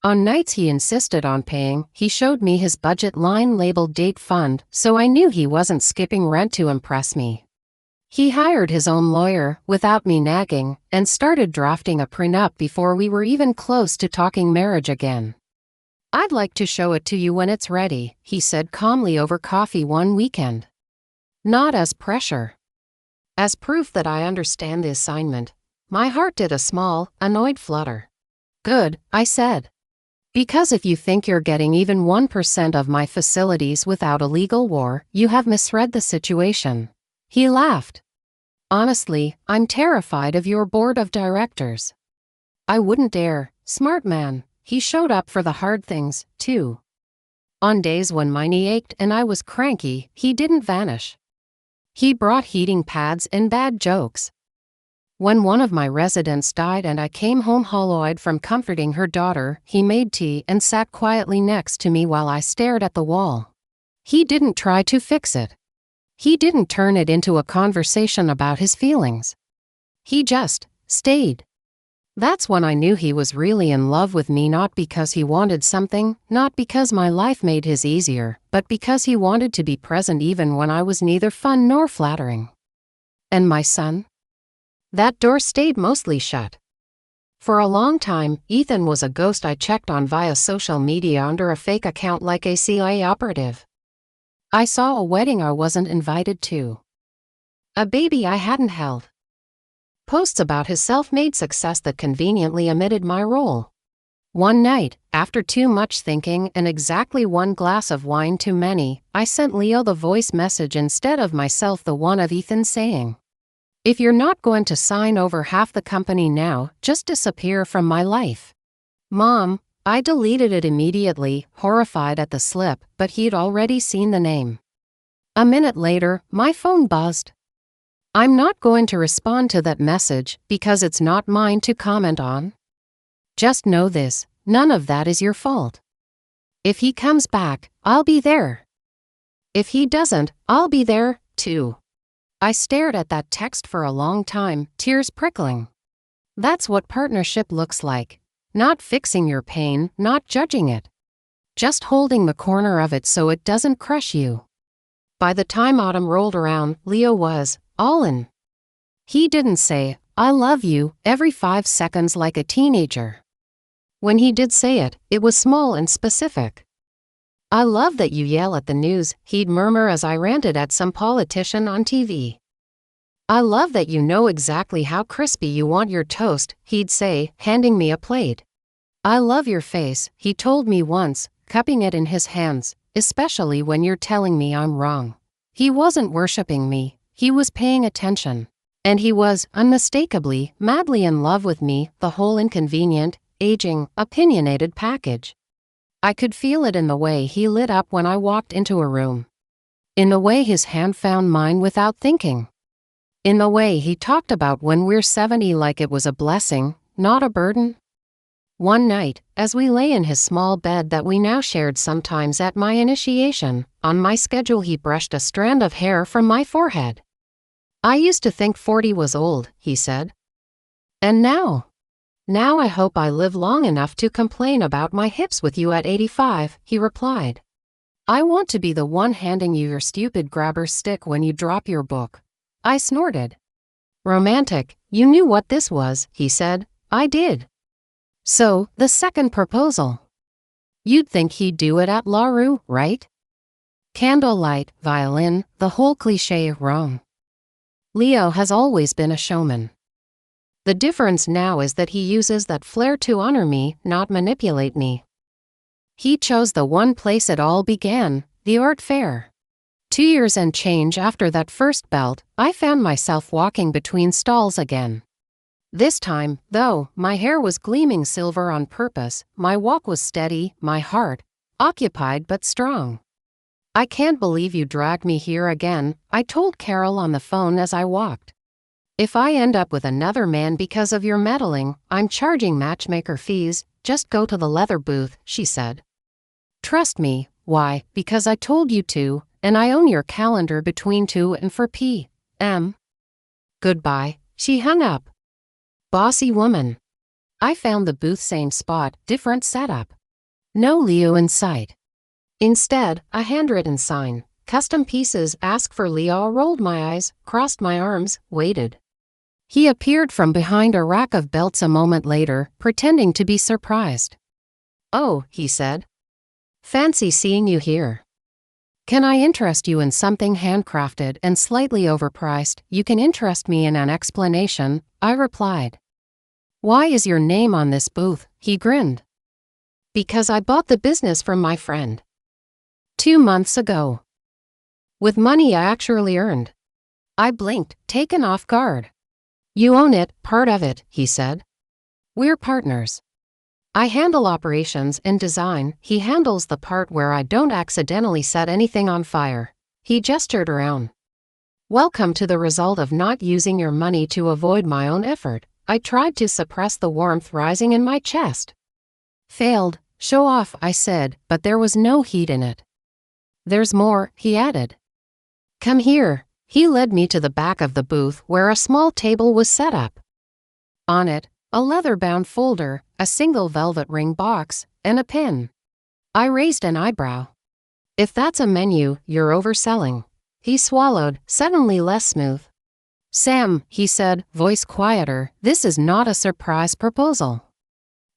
S1: On nights he insisted on paying, he showed me his budget line labeled date fund, so I knew he wasn't skipping rent to impress me. He hired his own lawyer, without me nagging, and started drafting a prenup before we were even close to talking marriage again. "I'd like to show it to you when it's ready," he said calmly over coffee one weekend. Not as pressure. As proof that I understand the assignment. My heart did a small, annoyed flutter. "Good," I said. "Because if you think you're getting even 1% of my facilities without a legal war, you have misread the situation." He laughed. "Honestly, I'm terrified of your board of directors." I wouldn't dare. Smart man. He showed up for the hard things, too. On days when my knee ached and I was cranky, he didn't vanish. He brought heating pads and bad jokes. When one of my residents died and I came home hollow-eyed from comforting her daughter, he made tea and sat quietly next to me while I stared at the wall. He didn't try to fix it. He didn't turn it into a conversation about his feelings. He just stayed. That's when I knew he was really in love with me, not because he wanted something, not because my life made his easier, but because he wanted to be present even when I was neither fun nor flattering. And my son? That door stayed mostly shut. For a long time, Ethan was a ghost I checked on via social media under a fake account like a CIA operative. I saw a wedding I wasn't invited to. A baby I hadn't held. Posts about his self-made success that conveniently omitted my role. One night, after too much thinking and exactly one glass of wine too many, I sent Leo the voice message instead of myself, the one of Ethan saying, "If you're not going to sign over half the company now, just disappear from my life." Mom. I deleted it immediately, horrified at the slip, but he'd already seen the name. A minute later, my phone buzzed. I'm not going to respond to that message because it's not mine to comment on. Just know this, none of that is your fault. If he comes back, I'll be there. If he doesn't, I'll be there, too. I stared at that text for a long time, tears prickling. That's what partnership looks like. Not fixing your pain, not judging it. Just holding the corner of it so it doesn't crush you. By the time autumn rolled around, Leo was all in. He didn't say, "I love you," every 5 seconds like a teenager. When he did say it, it was small and specific. "I love that you yell at the news," he'd murmur as I ranted at some politician on TV. "I love that you know exactly how crispy you want your toast," he'd say, handing me a plate. I love your face, he told me once, cupping it in his hands, especially when you're telling me I'm wrong. He wasn't worshipping me, he was paying attention. And he was, unmistakably, madly in love with me, the whole inconvenient, aging, opinionated package. I could feel it in the way he lit up when I walked into a room. In the way his hand found mine without thinking. In the way he talked about when we're 70 like it was a blessing, not a burden. One night, as we lay in his small bed that we now shared sometimes at my initiation, on my schedule he brushed a strand of hair from my forehead. I used to think 40 was old, he said. And now? Now I hope I live long enough to complain about my hips with you at 85, he replied. I want to be the one handing you your stupid grabber stick when you drop your book. I snorted. Romantic, you knew what this was, he said. I did. So, the second proposal. You'd think he'd do it at La Rue, right? Candlelight, violin, the whole cliché wrong. Leo has always been a showman. The difference now is that he uses that flair to honor me, not manipulate me. He chose the one place it all began, the art fair. 2 years and change after that first belt, I found myself walking between stalls again. This time, though, my hair was gleaming silver on purpose, my walk was steady, my heart occupied but strong. I can't believe you dragged me here again, I told Carol on the phone as I walked. If I end up with another man because of your meddling, I'm charging matchmaker fees, just go to the leather booth, she said. Trust me, why, because I told you to, and I own your calendar between 2 and 4 p.m. Goodbye, she hung up. Bossy woman. I found the booth, same spot, different setup. No Leo in sight. Instead, a handwritten sign, custom pieces, ask for Leo. I rolled my eyes, crossed my arms, waited. He appeared from behind a rack of belts a moment later, pretending to be surprised. Oh, he said. Fancy seeing you here. Can I interest you in something handcrafted and slightly overpriced? You can interest me in an explanation, I replied. Why is your name on this booth? He grinned. Because I bought the business from my friend. 2 months ago. With money I actually earned. I blinked, taken off guard. You own it, part of it, he said. We're partners. I handle operations and design, he handles the part where I don't accidentally set anything on fire. He gestured around. Welcome to the result of not using your money to avoid my own effort. I tried to suppress the warmth rising in my chest. Failed. Show off, I said, but there was no heat in it. There's more, he added. Come here. He led me to the back of the booth where a small table was set up. On it, a leather-bound folder, a single velvet ring box, and a pen. I raised an eyebrow. If that's a menu, you're overselling. He swallowed, suddenly less smooth. Sam, he said, voice quieter, this is not a surprise proposal.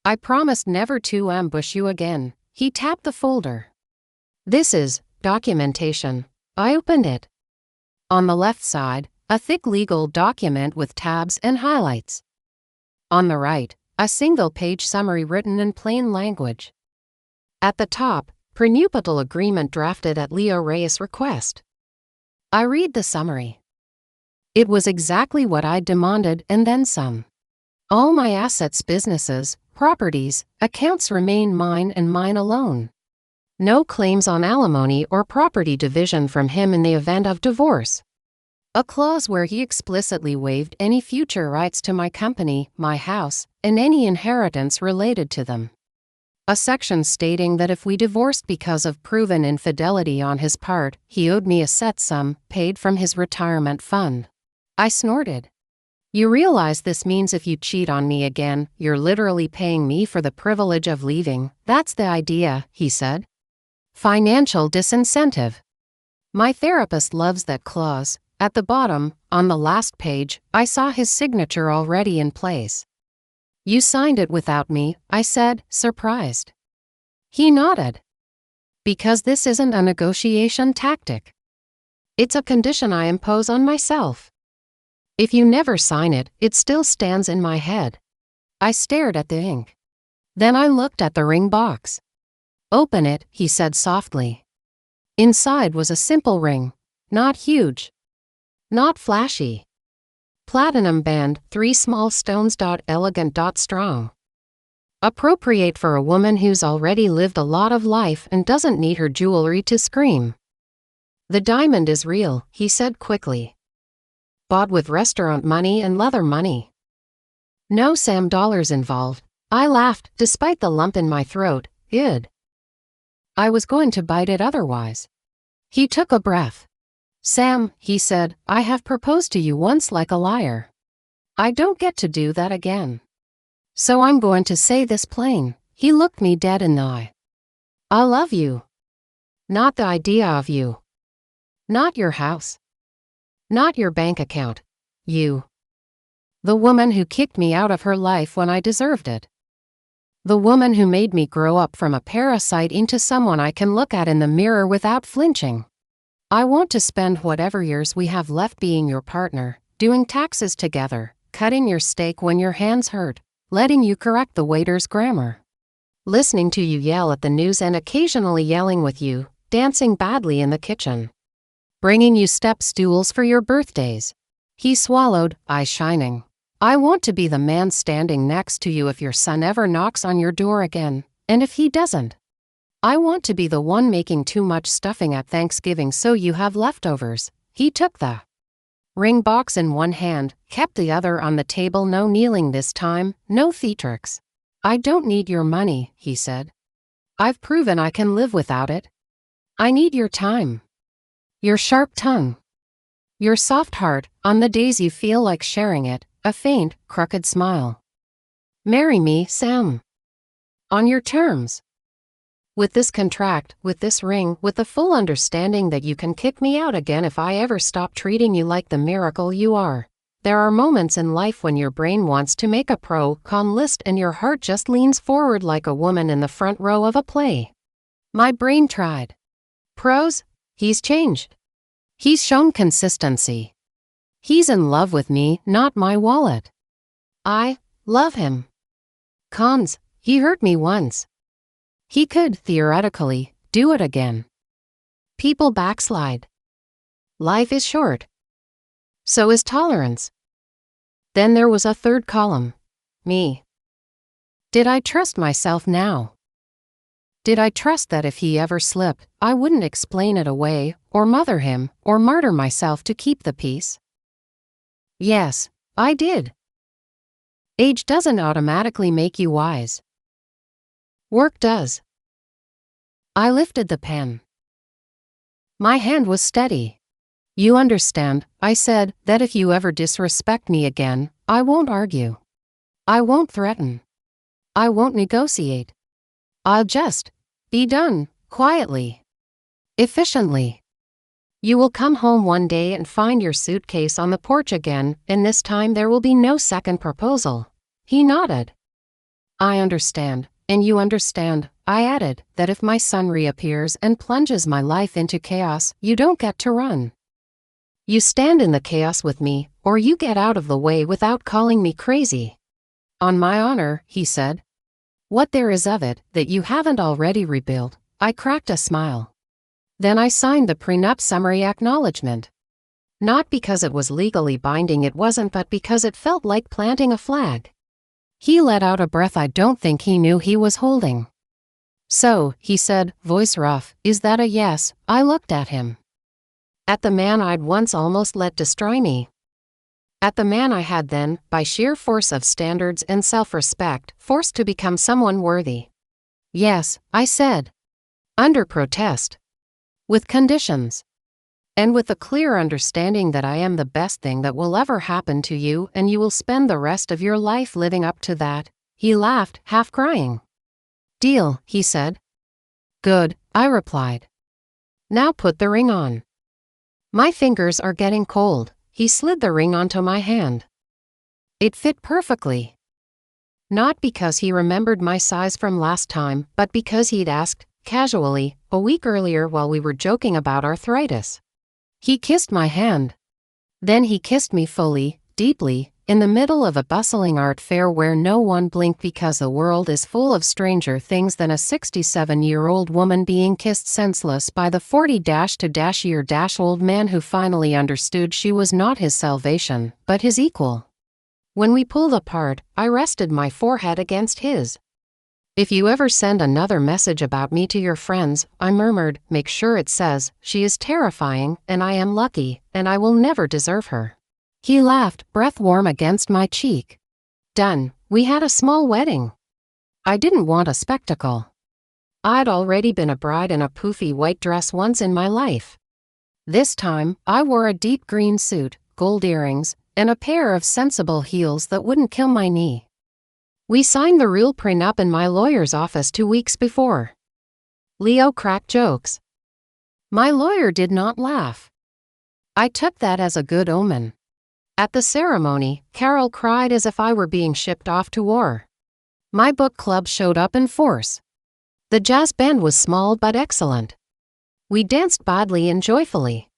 S1: I promised never to ambush you again. He tapped the folder. This is documentation. I opened it. On the left side, a thick legal document with tabs and highlights. On the right, a single-page summary written in plain language. At the top, prenuptial agreement drafted at Leo Reyes' request. I read the summary. It was exactly what I'd demanded and then some. All my assets, businesses, properties, accounts remain mine and mine alone. No claims on alimony or property division from him in the event of divorce. A clause where he explicitly waived any future rights to my company, my house, and any inheritance related to them. A section stating that if we divorced because of proven infidelity on his part, he owed me a set sum, paid from his retirement fund. I snorted. You realize this means if you cheat on me again, you're literally paying me for the privilege of leaving. That's the idea, he said. Financial disincentive. My therapist loves that clause. At the bottom, on the last page, I saw his signature already in place. You signed it without me, I said, surprised. He nodded. Because this isn't a negotiation tactic. It's a condition I impose on myself. If you never sign it, it still stands in my head. I stared at the ink. Then I looked at the ring box. "Open it," he said softly. Inside was a simple ring. Not huge. Not flashy. Platinum band, 3 small stones. Elegant. Strong. Appropriate for a woman who's already lived a lot of life and doesn't need her jewelry to scream. "The diamond is real," he said quickly. "Bought with restaurant money and leather money. No Sam dollars involved." I laughed, despite the lump in my throat. I was going to bite it otherwise. He took a breath. "Sam," he said, "I have proposed to you once like a liar. I don't get to do that again. So I'm going to say this plain." He looked me dead in the eye. "I love you. Not the idea of you. Not your house. Not your bank account. You. The woman who kicked me out of her life when I deserved it. The woman who made me grow up from a parasite into someone I can look at in the mirror without flinching. I want to spend whatever years we have left being your partner, doing taxes together, cutting your steak when your hands hurt, letting you correct the waiter's grammar, listening to you yell at the news and occasionally yelling with you, dancing badly in the kitchen, bringing you step stools for your birthdays." He swallowed, eyes shining. "I want to be the man standing next to you if your son ever knocks on your door again, and if he doesn't. I want to be the one making too much stuffing at Thanksgiving so you have leftovers." He took the ring box in one hand, kept the other on the table. "No kneeling this time, no theatrics. I don't need your money," he said. "I've proven I can live without it. I need your time. Your sharp tongue. Your soft heart, on the days you feel like sharing it, a faint, crooked smile. Marry me, Sam. On your terms. With this contract, with this ring, with the full understanding that you can kick me out again if I ever stop treating you like the miracle you are." There are moments in life when your brain wants to make a pro-con list and your heart just leans forward like a woman in the front row of a play. My brain tried. Pros? He's changed. He's shown consistency. He's in love with me, not my wallet. I love him. Cons? He hurt me once. He could, theoretically, do it again. People backslide. Life is short. So is tolerance. Then there was a third column. Me. Did I trust myself now? Did I trust that if he ever slipped, I wouldn't explain it away, or mother him, or martyr myself to keep the peace? Yes, I did. Age doesn't automatically make you wise. Work does. I lifted the pen. My hand was steady. You understand, I said, that if you ever disrespect me again, I won't argue. I won't threaten. I won't negotiate. I'll just be done, quietly. Efficiently. You will come home one day and find your suitcase on the porch again, and this time there will be no second proposal. He nodded. I understand, and you understand, I added, that if my son reappears and plunges my life into chaos, you don't get to run. You stand in the chaos with me, or you get out of the way without calling me crazy. On my honor, he said. What there is of it, that you haven't already rebuilt. I cracked a smile. Then I signed the prenup summary acknowledgement. Not because it was legally binding, it wasn't, but because it felt like planting a flag. He let out a breath I don't think he knew he was holding. So, he said, voice rough, is that a yes? I looked at him. At the man I'd once almost let destroy me. At the man I had then, by sheer force of standards and self-respect, forced to become someone worthy. Yes, I said. Under protest. With conditions. And with the clear understanding that I am the best thing that will ever happen to you, and you will spend the rest of your life living up to that. He laughed, half crying. Deal, he said. Good, I replied. Now put the ring on. My fingers are getting cold. He slid the ring onto my hand. It fit perfectly. Not because he remembered my size from last time, but because he'd asked, casually, a week earlier while we were joking about arthritis. He kissed my hand. Then he kissed me fully, deeply, in the middle of a bustling art fair where no one blinked because the world is full of stranger things than a 67-year-old woman being kissed senseless by the 40-to-year-old man who finally understood she was not his salvation, but his equal. When we pulled apart, I rested my forehead against his. "If you ever send another message about me to your friends," I murmured, "make sure it says, she is terrifying, and I am lucky, and I will never deserve her." He laughed, breath warm against my cheek. Done. We had a small wedding. I didn't want a spectacle. I'd already been a bride in a poofy white dress once in my life. This time, I wore a deep green suit, gold earrings, and a pair of sensible heels that wouldn't kill my knee. We signed the real prenup in my lawyer's office 2 weeks before. Leo cracked jokes. My lawyer did not laugh. I took that as a good omen. At the ceremony, Carol cried as if I were being shipped off to war. My book club showed up in force. The jazz band was small but excellent. We danced badly and joyfully.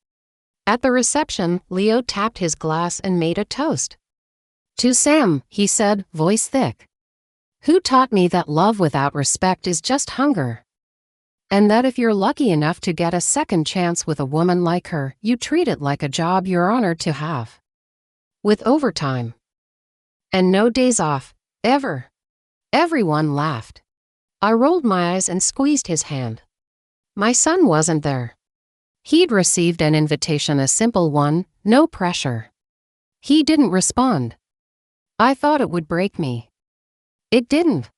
S1: At the reception, Leo tapped his glass and made a toast. "To Sam," he said, voice thick. "Who taught me that love without respect is just hunger. And that if you're lucky enough to get a second chance with a woman like her, you treat it like a job you're honored to have. With overtime. And no days off, ever." Everyone laughed. I rolled my eyes and squeezed his hand. My son wasn't there. He'd received an invitation, a simple one, no pressure. He didn't respond. I thought it would break me. It didn't.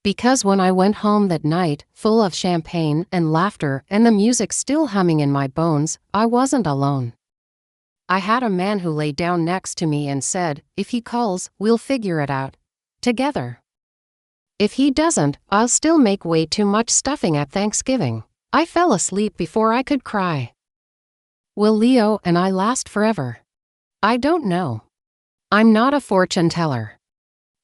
S1: Because when I went home that night, full of champagne and laughter and the music still humming in my bones, I wasn't alone. I had a man who lay down next to me and said, "If he calls, we'll figure it out. Together. If he doesn't, I'll still make way too much stuffing at Thanksgiving." I fell asleep before I could cry. Will Leo and I last forever? I don't know. I'm not a fortune teller.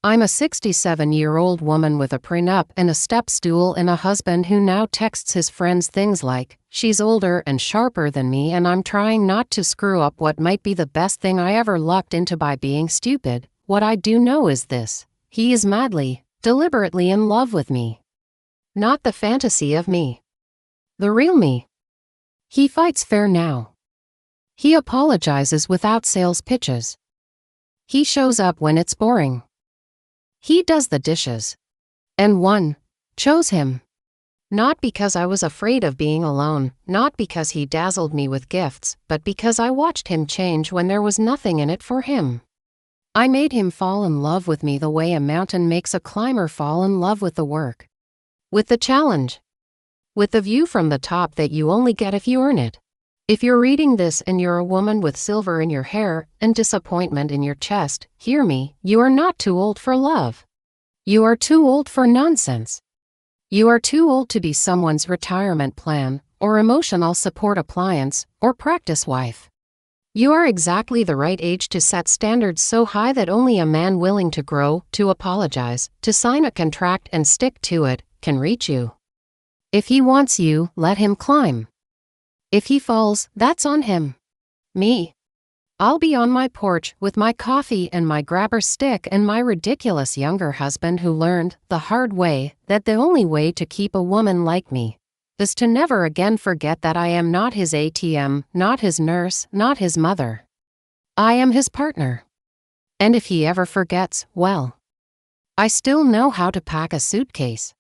S1: I'm a 67-year-old woman with a prenup and a step stool and a husband who now texts his friends things like, "She's older and sharper than me and I'm trying not to screw up what might be the best thing I ever lucked into by being stupid." What I do know is this: he is madly, deliberately in love with me. Not the fantasy of me. The real me. He fights fair now. He apologizes without sales pitches. He shows up when it's boring. He does the dishes. And one chose him. Not because I was afraid of being alone, not because he dazzled me with gifts, but because I watched him change when there was nothing in it for him. I made him fall in love with me the way a mountain makes a climber fall in love with the work. With the challenge. With the view from the top that you only get if you earn it. If you're reading this and you're a woman with silver in your hair and disappointment in your chest, hear me, you are not too old for love. You are too old for nonsense. You are too old to be someone's retirement plan, or emotional support appliance, or practice wife. You are exactly the right age to set standards so high that only a man willing to grow, to apologize, to sign a contract and stick to it, can reach you. If he wants you, let him climb. If he falls, that's on him. Me? I'll be on my porch with my coffee and my grabber stick and my ridiculous younger husband who learned, the hard way, that the only way to keep a woman like me is to never again forget that I am not his ATM, not his nurse, not his mother. I am his partner. And if he ever forgets, well, I still know how to pack a suitcase.